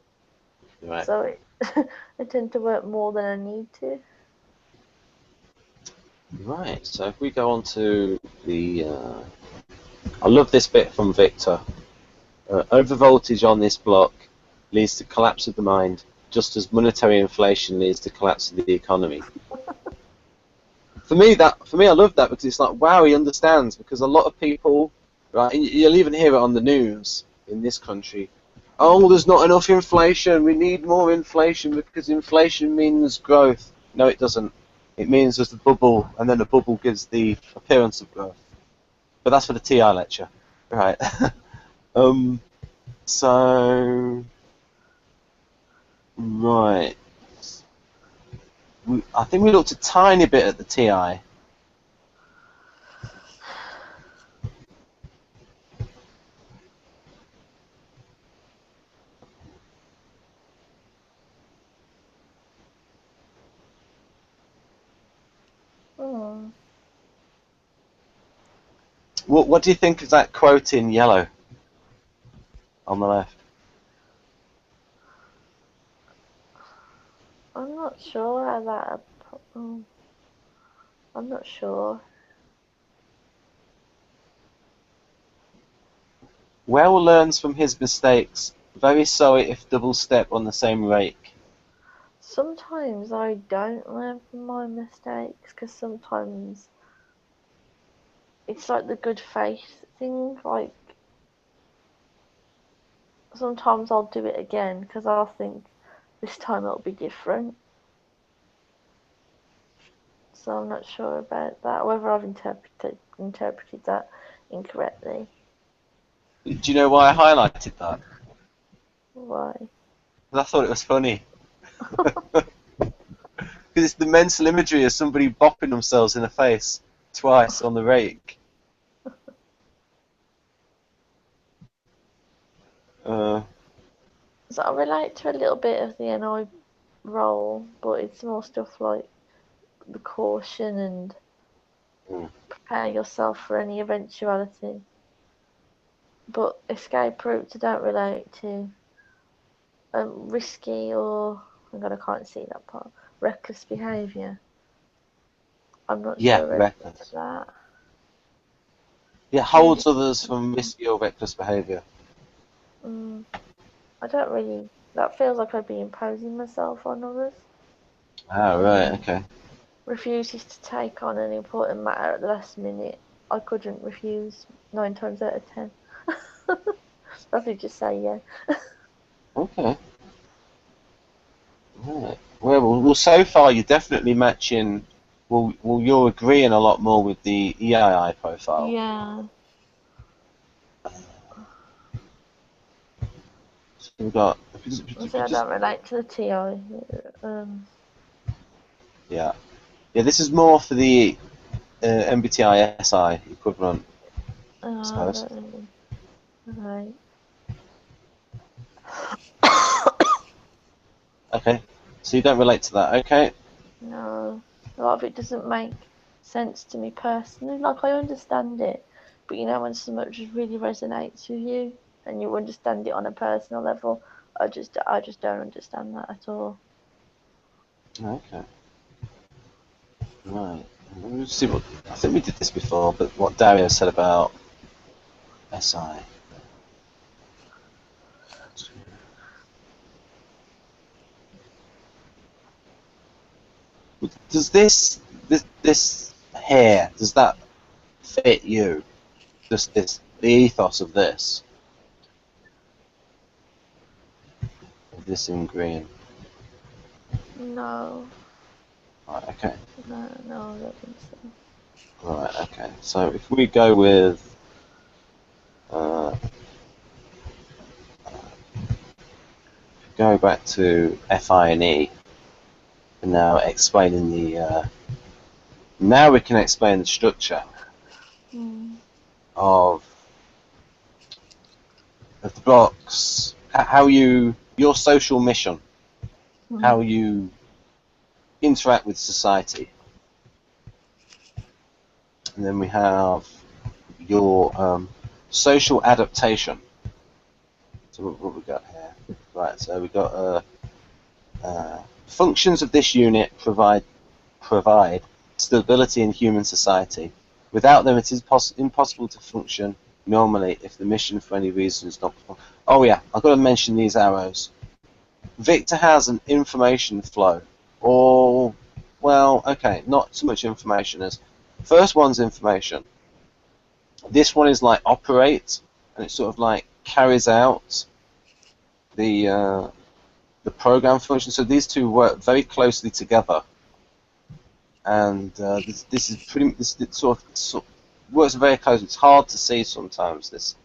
Right. So I tend to work more than I need to. Right, so if we go on to the... I love this bit from Victor. Overvoltage on this block leads to collapse of the mind, just as monetary inflation leads to collapse of the economy. For me, I love that, because it's like, wow, he understands. Because a lot of people, right, you'll even hear it on the news in this country. Oh, there's not enough inflation. We need more inflation because inflation means growth. No, it doesn't. It means there's a bubble, and then the bubble gives the appearance of growth. But that's for the TI lecture, right? So, right. I think we looked a tiny bit at the TI. Hmm. What do you think of that quote in yellow on the left? I'm not sure how that. I'm not sure. Well learns from his mistakes. Very sorry if double step on the same rake. Sometimes I don't learn from my mistakes, because sometimes it's like the good faith thing. Like sometimes I'll do it again because I'll think this time it'll be different. So I'm not sure about that, whether I've interpreted that incorrectly. Do you know why I highlighted that? Why? Because I thought it was funny. Because it's the mental imagery of somebody bopping themselves in the face twice on the rake. So I relate to a little bit of the NI role, but it's more stuff like the caution and prepare yourself for any eventuality. But escape routes I don't relate to. Risky or, oh God, I can't see that part. Reckless behaviour. I'm not Yeah, sure reckless. about that. Yeah, holds others from risky or reckless behaviour. I don't really. That feels like I'd be imposing myself on others. Ah, right, okay. Refuses to take on an important matter at the last minute. I couldn't refuse 9 times out of 10. I would just say yeah. Okay. Right. Well, so far you're definitely matching. Well, you're agreeing a lot more with the EII profile. Yeah. So we've got. See, I don't relate to the TI. Yeah. Yeah, this is more for the MBTI SI equivalent, I I suppose. don't really. Okay. So you don't relate to that, okay? No. A lot of it doesn't make sense to me personally. Like, I understand it, but you know, when something just really resonates with you and you understand it on a personal level, I just don't understand that at all. Okay. Right. Let's see what. I think we did this before, but what Dario said about SI. does this here, does that fit you? Just the ethos of this in green. No. Right, okay. No, I don't think so. Right, okay. So if we go with go back to FI and E, and now explaining the now we can explain the structure of the blocks, how your social mission, how you interact with society. And then we have your social adaptation. So what we got here? Right, so we got functions of this unit provide stability in human society. Without them, it is impossible to function normally if the mission for any reason is not performed. Oh yeah, I've got to mention these arrows. Victor has an information flow, or, well, okay, not so much information as, first one's information. This one is like operate, and it sort of like carries out the program function. So these two work very closely together, and this is pretty. This sort of works very closely. It's hard to see sometimes this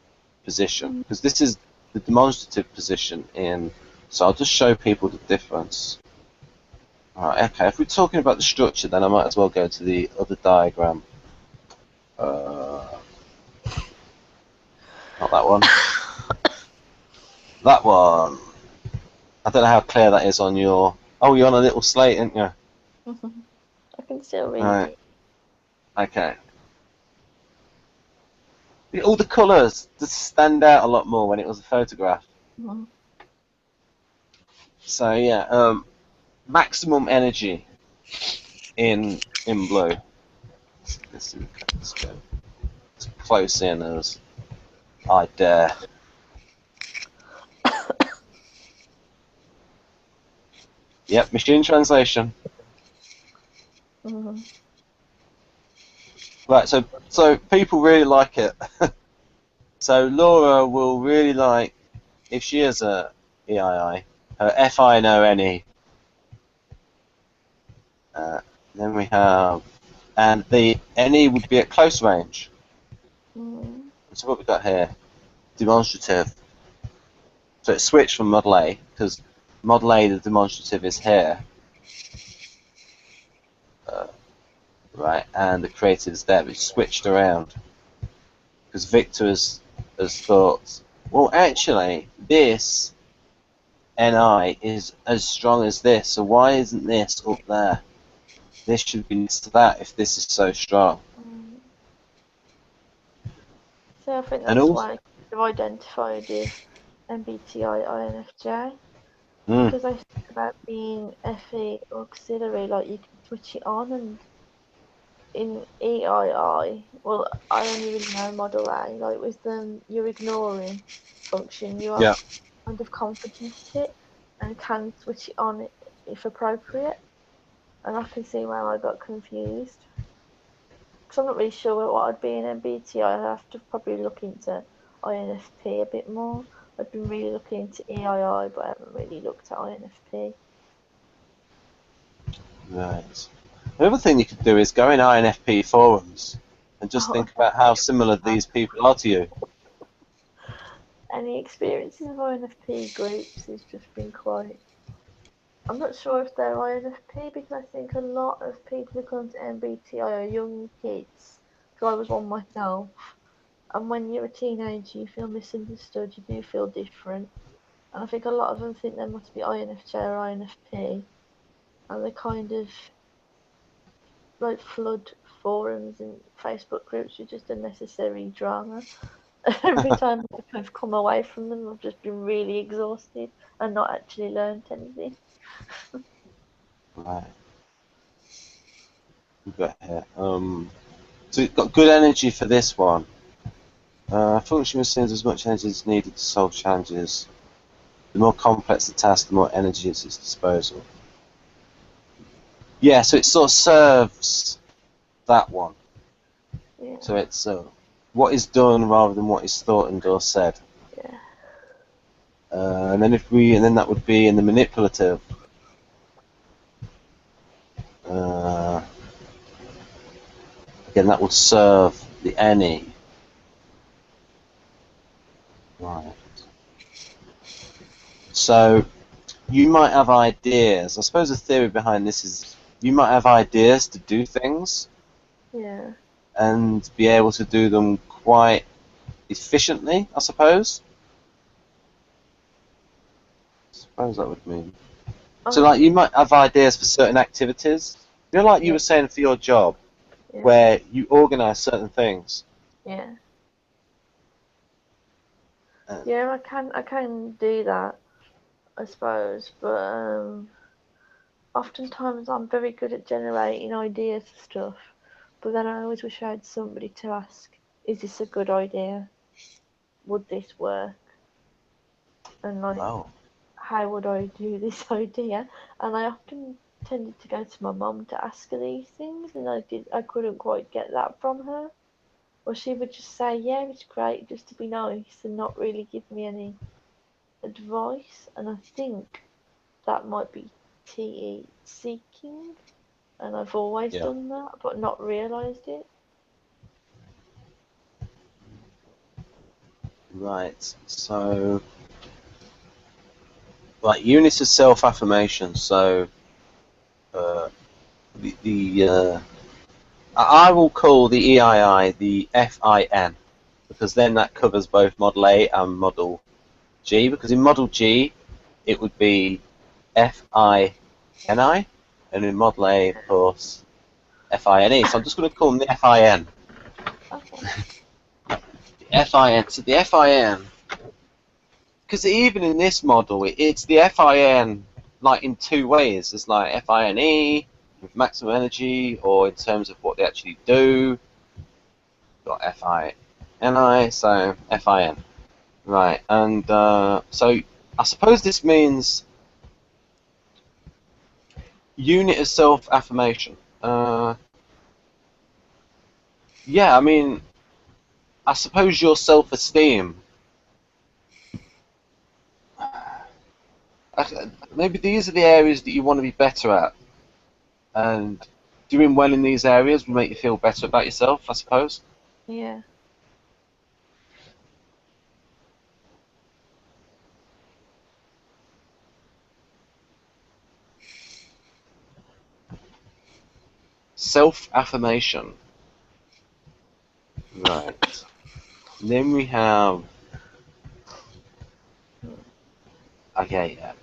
position because this is the demonstrative position in. So I'll just show people the difference. Alright, okay. If we're talking about the structure, then I might as well go to the other diagram. Not that one. That one. I don't know how clear that is on your. Oh, you're on a little slate, aren't you? I can still read Right. it. Okay. All the colours just stand out a lot more when it was a photograph. So yeah, maximum energy in blue. Let's go as close in as I dare. Yep, machine translation. Right, so people really like it. So Laura will really like, if she is a EII, her FiNx. Then we have, and the NE would be at close range. So what we've got here, demonstrative. So it's switched from Model A, because Model A, the demonstrative, is here. Right, and the creative is there, but it's switched around. Because Victor has thought, well, actually, this NI is as strong as this, so why isn't this up there? This should be next to that if this is so strong. So I think And that's also, why I've identified as MBTI INFJ. Because I think about being FE auxiliary, like you can switch it on, and in EII, well, I only really know Model A, like with them, you're ignoring function, you are kind of confident at it and can switch it on if appropriate. And I can see where I got confused. Because I'm not really sure what I'd be in MBTI. I'd have to probably look into INFP a bit more. I've been really looking into EII, but I haven't really looked at INFP. right. The other thing you could do is go in INFP forums and just think about how similar these people are to you. Any experiences of INFP groups has just been quite. I'm not sure if they're INFP because I think a lot of people who come to MBTI are young kids. Because I was one myself. And when you're a teenager, you feel misunderstood, you do feel different. And I think a lot of them think they must be INFJ or INFP. And they kind of like flood forums and Facebook groups with just unnecessary drama. Every time I've come away from them, I've just been really exhausted and not actually learned anything. Right. We've got here. So you've got good energy for this one. Function receives as much energy as needed to solve challenges. The more complex the task, the more energy at its disposal. Yeah, so it sort of serves that one. Yeah. So it's what is done rather than what is thought and or said. Yeah. And then that would be in the manipulative. Again, that would serve the any. Right. So you might have ideas. I suppose the theory behind this is you might have ideas to do things Yeah. and be able to do them quite efficiently, I suppose. I suppose that would mean. So, like, you might have ideas for certain activities. You know, like you were saying for your job, where you organise certain things. Yeah. Yeah, I can do that, I suppose, but oftentimes I'm very good at generating ideas for stuff, but then I always wish I had somebody to ask, is this a good idea? Would this work? And like, how would I do this idea? And I often tended to go to my mum to ask her these things, and I couldn't quite get that from her. Or she would just say, yeah, it's great, just to be nice and not really give me any advice. And I think that might be TE seeking, and I've always done that, but not realised it. Right. So, like units of self-affirmation. So, I will call the EII the FIN because then that covers both Model A and Model G. Because in Model G, it would be FINI, and in Model A, of course, FINE. So I'm just going to call them the FIN. Okay. The FIN. So the FIN, because even in this model, it's the FIN like in two ways. It's like FINE with maximum energy, or in terms of what they actually do. Got FINI, so FIN. Right, and so I suppose this means unit of self-affirmation. Yeah, I mean, I suppose your self-esteem. Maybe these are the areas that you want to be better at, and doing well in these areas will make you feel better about yourself, I suppose. Yeah. Self-affirmation. Right. And then we have. Okay, yeah.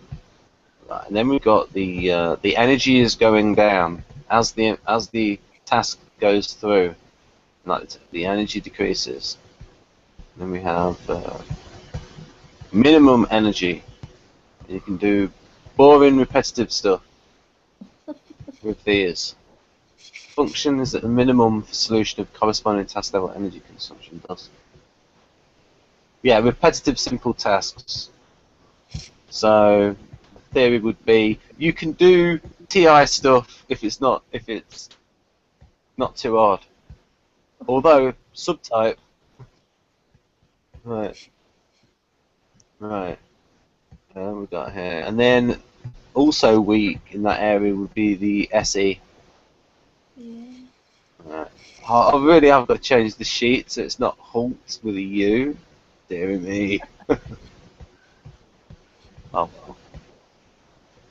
Right. And then we've got the energy is going down as the task goes through. Like the energy decreases. Then we have minimum energy. You can do boring, repetitive stuff with these. Function is at a minimum for solution of corresponding task level energy consumption does. Yeah, repetitive simple tasks. So the theory would be you can do TI stuff if it's not too hard. Although subtype. Right. Right. We've got here. And then also weak in that area would be the SE. Yeah. Right. I really have got to change the sheet so it's not halt with a U. Dear me. Oh well.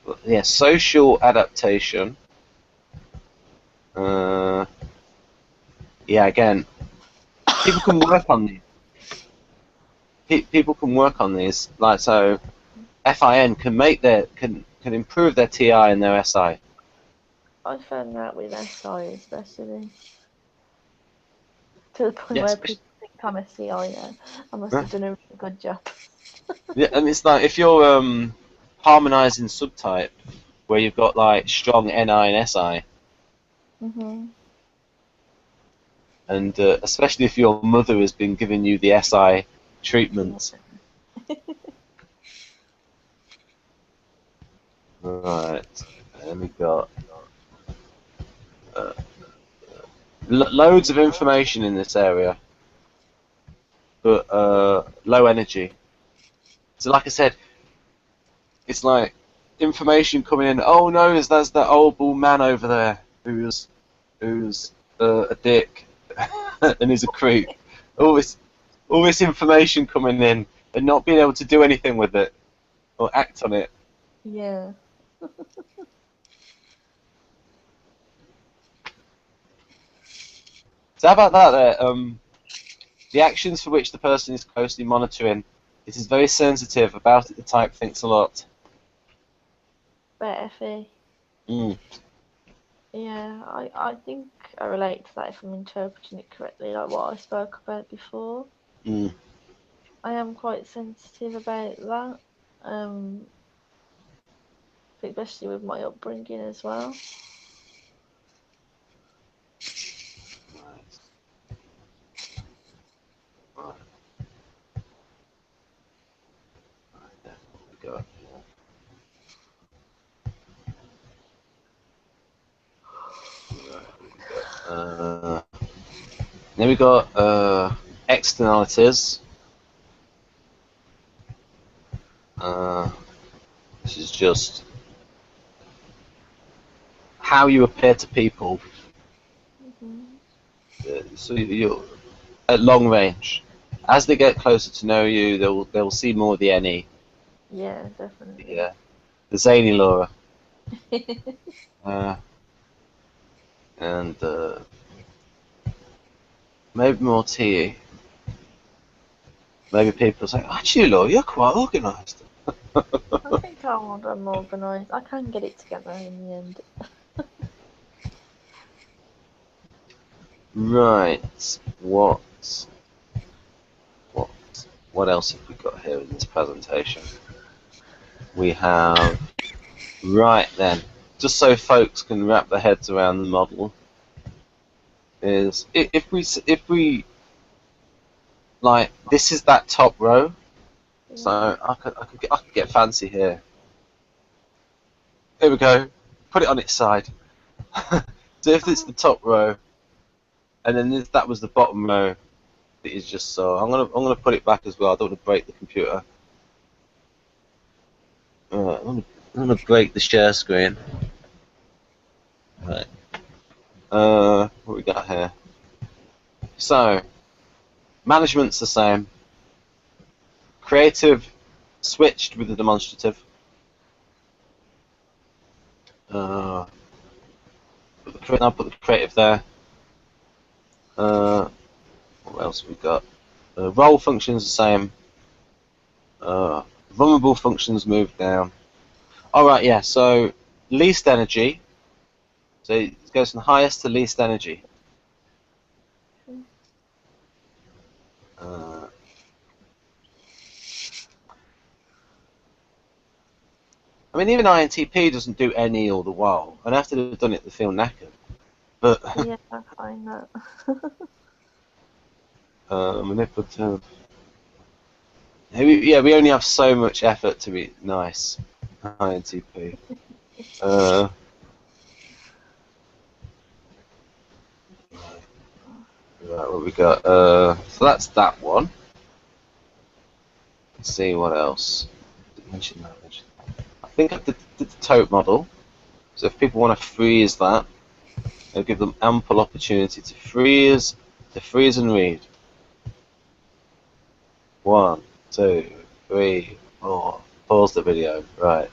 But yeah, social adaptation. Yeah, again, people can work on these. People can work on these. Like so, FIN can improve their TI and their SI. I found that with SI especially. To the point Yes. where people think I'm a CI now. I must have done a really good job. Yeah, and it's like if you're harmonizing subtype, where you've got like strong NI and SI, and especially if your mother has been giving you the SI treatment. Right, and we got loads of information in this area, but low energy. So like I said, it's like information coming in. Oh no, there's that old bald man over there who's a dick and is a creep. All this information coming in and not being able to do anything with it or act on it. Yeah. So how about that there? The actions for which the person is closely monitoring. It is very sensitive about it. The type thinks a lot. Better FE. Yeah, I think I relate to that if I'm interpreting it correctly, like what I spoke about before. I am quite sensitive about that, especially with my upbringing as well. Then we got externalities. This is just how you appear to people. So you're at long range. As they get closer to know you, they'll see more of the NE. Yeah, definitely. Yeah, the zany Laura. And maybe more TE. Maybe people say, actually, Laura, you're quite organised. I think I'm organised. I can get it together in the end. Right. What else have we got here in this presentation? We have, right then, just so folks can wrap their heads around the model, is if we like, this is that top row. So I could get fancy here. Here we go. Put it on its side. So if it's the top row, and then that was the bottom row that is just so. I'm gonna put it back as well. I don't want to break the computer. I'm gonna break the share screen. Right. What we got here? So management's the same. Creative switched with the demonstrative. I'll put the creative there. What else have we got? Role functions the same. Vulnerable functions moved down. Alright, yeah, so least energy. So it goes from highest to least energy. I mean, even INTP doesn't do any all the while, and after they've done it, they feel knackered. But yeah, I know. Manipulative. Yeah, we only have so much effort to be nice. INTP. Right, what we got? So that's that one. Let's see what else. Mention that. I think I did the Tote model. So if people want to freeze that, I'll give them ample opportunity to freeze and read. 1, 2, 3, 4. Pause the video. Right.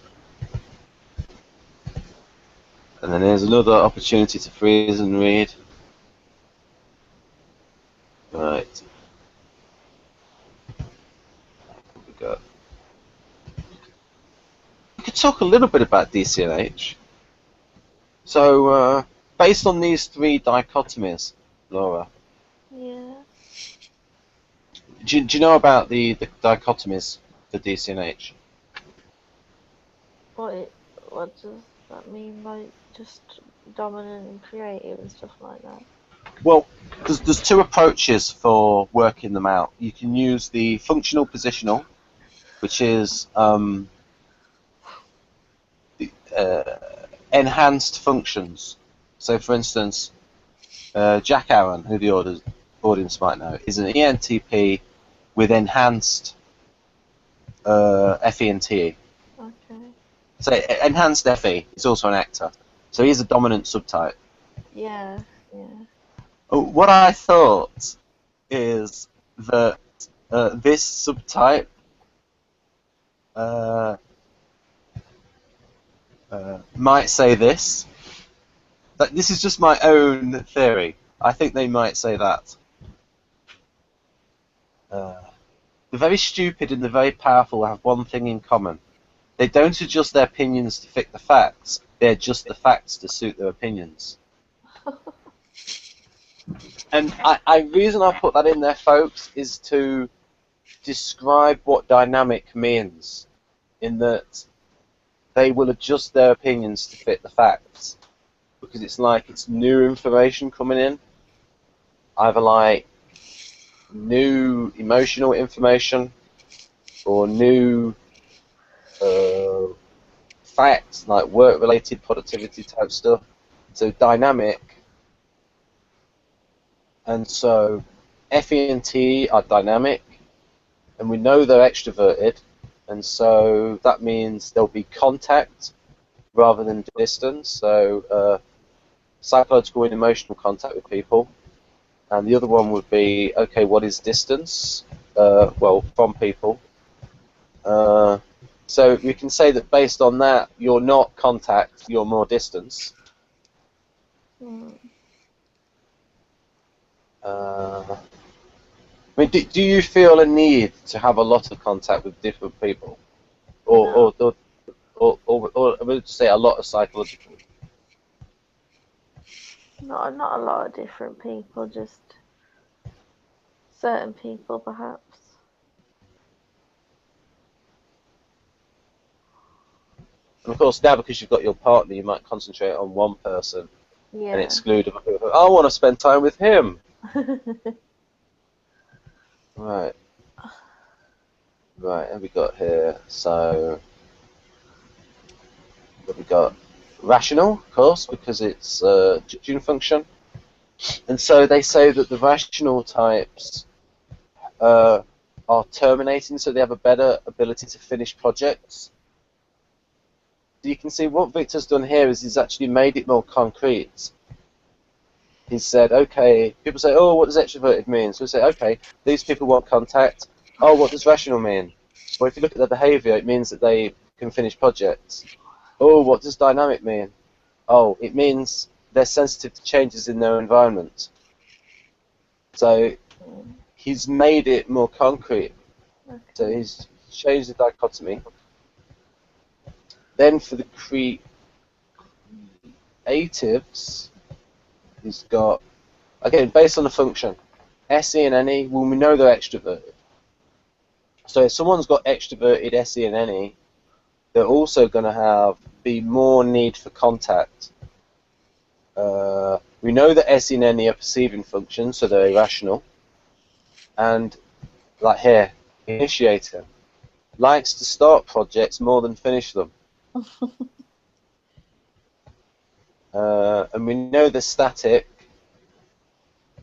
And then there's another opportunity to freeze and read. Right. We got. We could talk a little bit about DCNH. So, based on these three dichotomies, Laura. Yeah. Do you know about the dichotomies for DCNH? What does that mean? Like just dominant and creative and stuff like that? Well, there's two approaches for working them out. You can use the functional positional, which is enhanced functions. So, for instance, Jack Aaron, who the audience might know, is an ENTP with enhanced FE and TE. Okay. So, enhanced FE. He's also an actor. So, he's a dominant subtype. Yeah, yeah. What I thought is that this subtype might say this. This is just my own theory. I think they might say that. The very stupid and the very powerful have one thing in common. They don't adjust their opinions to fit the facts. They adjust the facts to suit their opinions. And the reason I put that in there, folks, is to describe what dynamic means, in that they will adjust their opinions to fit the facts, because it's like it's new information coming in, either like new emotional information or new facts, like work-related productivity type stuff. So dynamic. And so FE and T are dynamic, and we know they're extroverted, and so that means there'll be contact rather than distance, so psychological and emotional contact with people. And the other one would be, okay, what is distance? Well, from people. So we can say that based on that, you're not contact, you're more distance. I mean, do you feel a need to have a lot of contact with different people? Or I would say a lot of psychological? Not a lot of different people, just certain people, perhaps. And of course, now because you've got your partner, you might concentrate on one person Yeah. and exclude other people. I want to spend time with him. Right. Right, and we got here, so what we got? Rational, of course, because it's a judging function. And so they say that the rational types are terminating, so they have a better ability to finish projects. So you can see what Victor's done here is he's actually made it more concrete. He said, okay, people say, oh, what does extroverted mean? So we say, okay, these people want contact. Oh, what does rational mean? Well, if you look at their behavior, it means that they can finish projects. Oh, what does dynamic mean? Oh, it means they're sensitive to changes in their environment. So he's made it more concrete. Okay. So he's changed the dichotomy. Then for the creatives, he's got, again, based on the function, SE and NE, well, we know they're extroverted. So if someone's got extroverted SE and NE, they're also going to be more need for contact. We know that SE and NE are perceiving functions, so they're irrational. And like here, initiator likes to start projects more than finish them. And we know they're static.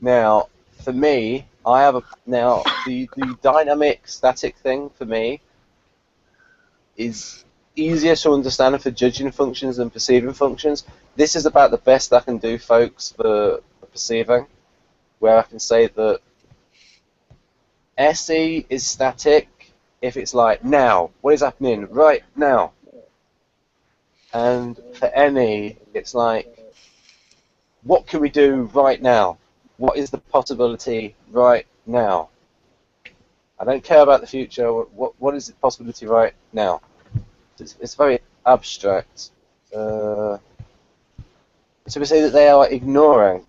Now, for me, I have the dynamic static thing for me is easier to understand for judging functions than perceiving functions. This is about the best I can do, folks, for perceiving, where I can say that SE is static if it's like now, what is happening right now? And for NE, it's like, what can we do right now? What is the possibility right now? I don't care about the future. What is the possibility right now? It's very abstract. So we say that they are ignoring.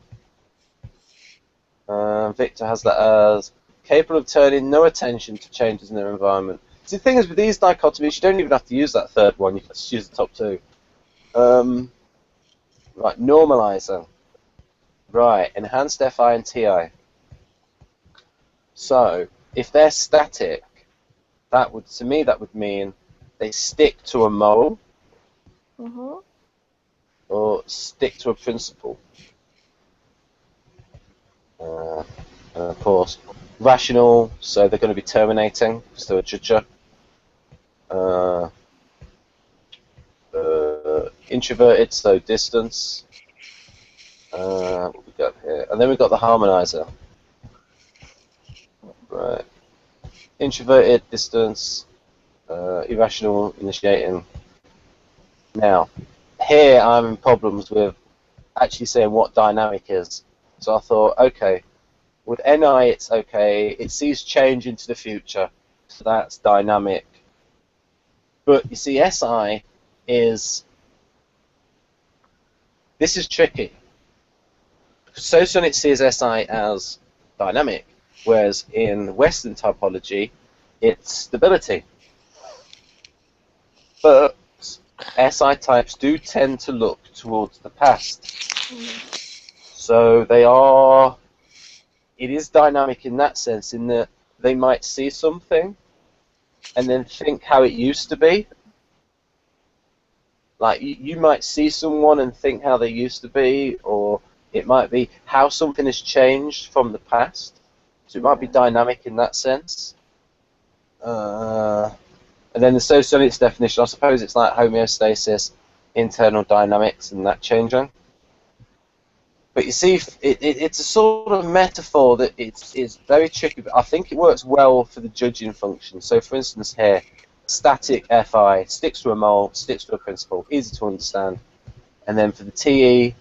Victor has that as capable of turning no attention to changes in their environment. See, the thing is, with these dichotomies, you don't even have to use that third one. You can just use the top two. Right, normalizing. Right, enhanced FI and TI. So, if they're static, that would, to me, that would mean they stick to a mole. or stick to a principle. And of course, rational, so they're going to be terminating, because they're a judger. Introverted, so distance. What we got here? And then we've got the harmonizer. Right. Introverted, distance, irrational, initiating. Now, here I'm in problems with actually saying what dynamic is. So I thought, okay, with NI it's okay, it sees change into the future, so that's dynamic. But you see, SI is, this is tricky. Socionics sees SI as dynamic, whereas in Western typology, it's stability. But SI types do tend to look towards the past. So they are, it is dynamic in that sense, in that they might see something and then think how it used to be. Like, you might see someone and think how they used to be, or it might be how something has changed from the past. So it might be dynamic in that sense. And then the Socionics definition, I suppose it's like homeostasis, internal dynamics, and that changing. But you see, it's a sort of metaphor that it's very tricky, but I think it works well for the judging function. So for instance here, static FI, sticks to a mold, sticks to a principle, easy to understand. And then for the TE,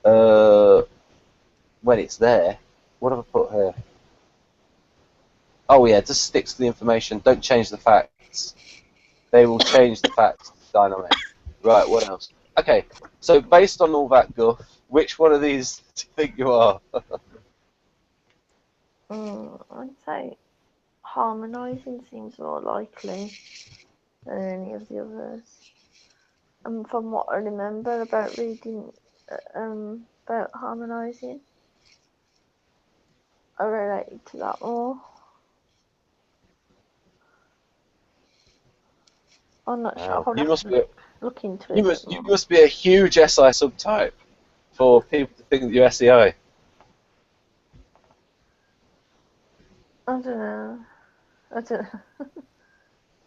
when it's there, what have I put here? Oh yeah, just sticks to the information, don't change the facts. They will change the facts dynamic. Right, what else? Okay, so based on all that guff, which one of these do you think you are? I'd say harmonising seems more likely than any of the others. And from what I remember about reading about harmonising, I related to that more. I'm not sure. Wow. You must be look into it. you must be a huge SI subtype for people to think that you're SEI. I don't know.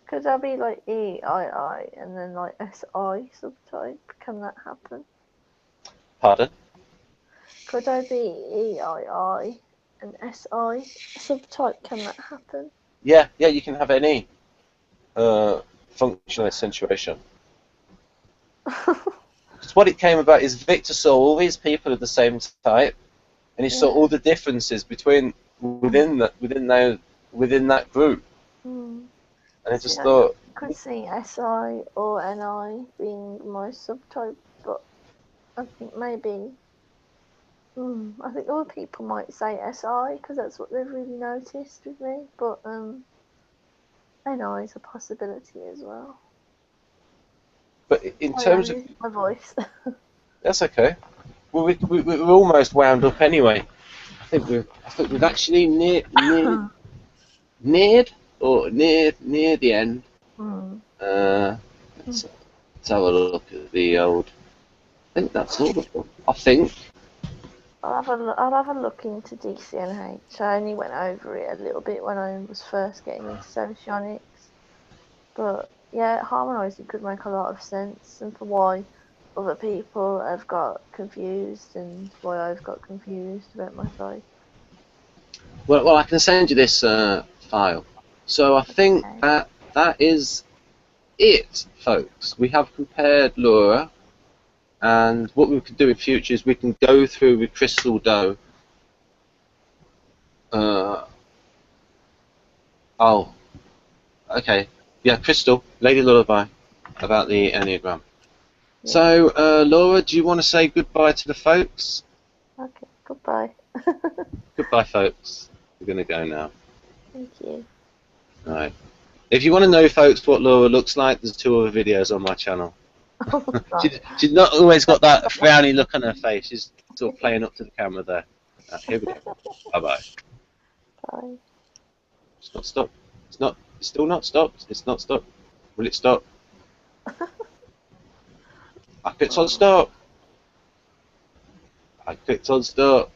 Could I be like EII and then like SI subtype? Can that happen? Pardon? Could I be EII and SI subtype? Can that happen? Yeah, you can have any functional accentuation. Because what it came about is Victor saw all these people of the same type, and he saw all the differences within that group. And I just thought, I could see SI or NI being my subtype, but I think maybe I think other people might say SI because that's what they've really noticed with me, but NI is a possibility as well. but in terms of my voice. that's okay. Well, we're almost wound up anyway. I think we've actually neared the end. Let's have a look at the old. I think that's all of them. I think. I'll have a look into DCNH. I only went over it a little bit when I was first getting into Socionics, but yeah, harmonising could make a lot of sense, and for why other people have got confused and why I've got confused about my type. Well, I can send you this file. So I think that is it, folks. We have compared Laura, and what we could do in future is we can go through with Crystal Doe. Oh, okay. Yeah, Crystal, Lady Lullaby, about the Enneagram. Yeah. So, Laura, do you want to say goodbye to the folks? Okay, goodbye. Goodbye, folks. We're going to go now. Thank you. All right. If you want to know, folks, what Laura looks like, there's 2 other videos on my channel. She's not always got that frowny look on her face. She's sort of playing up to the camera there. Here we go. Bye-bye. Bye. It's not stopped. It's still not stopped. It's not stopped. Will it stop? I clicked on stop. I clicked on stop.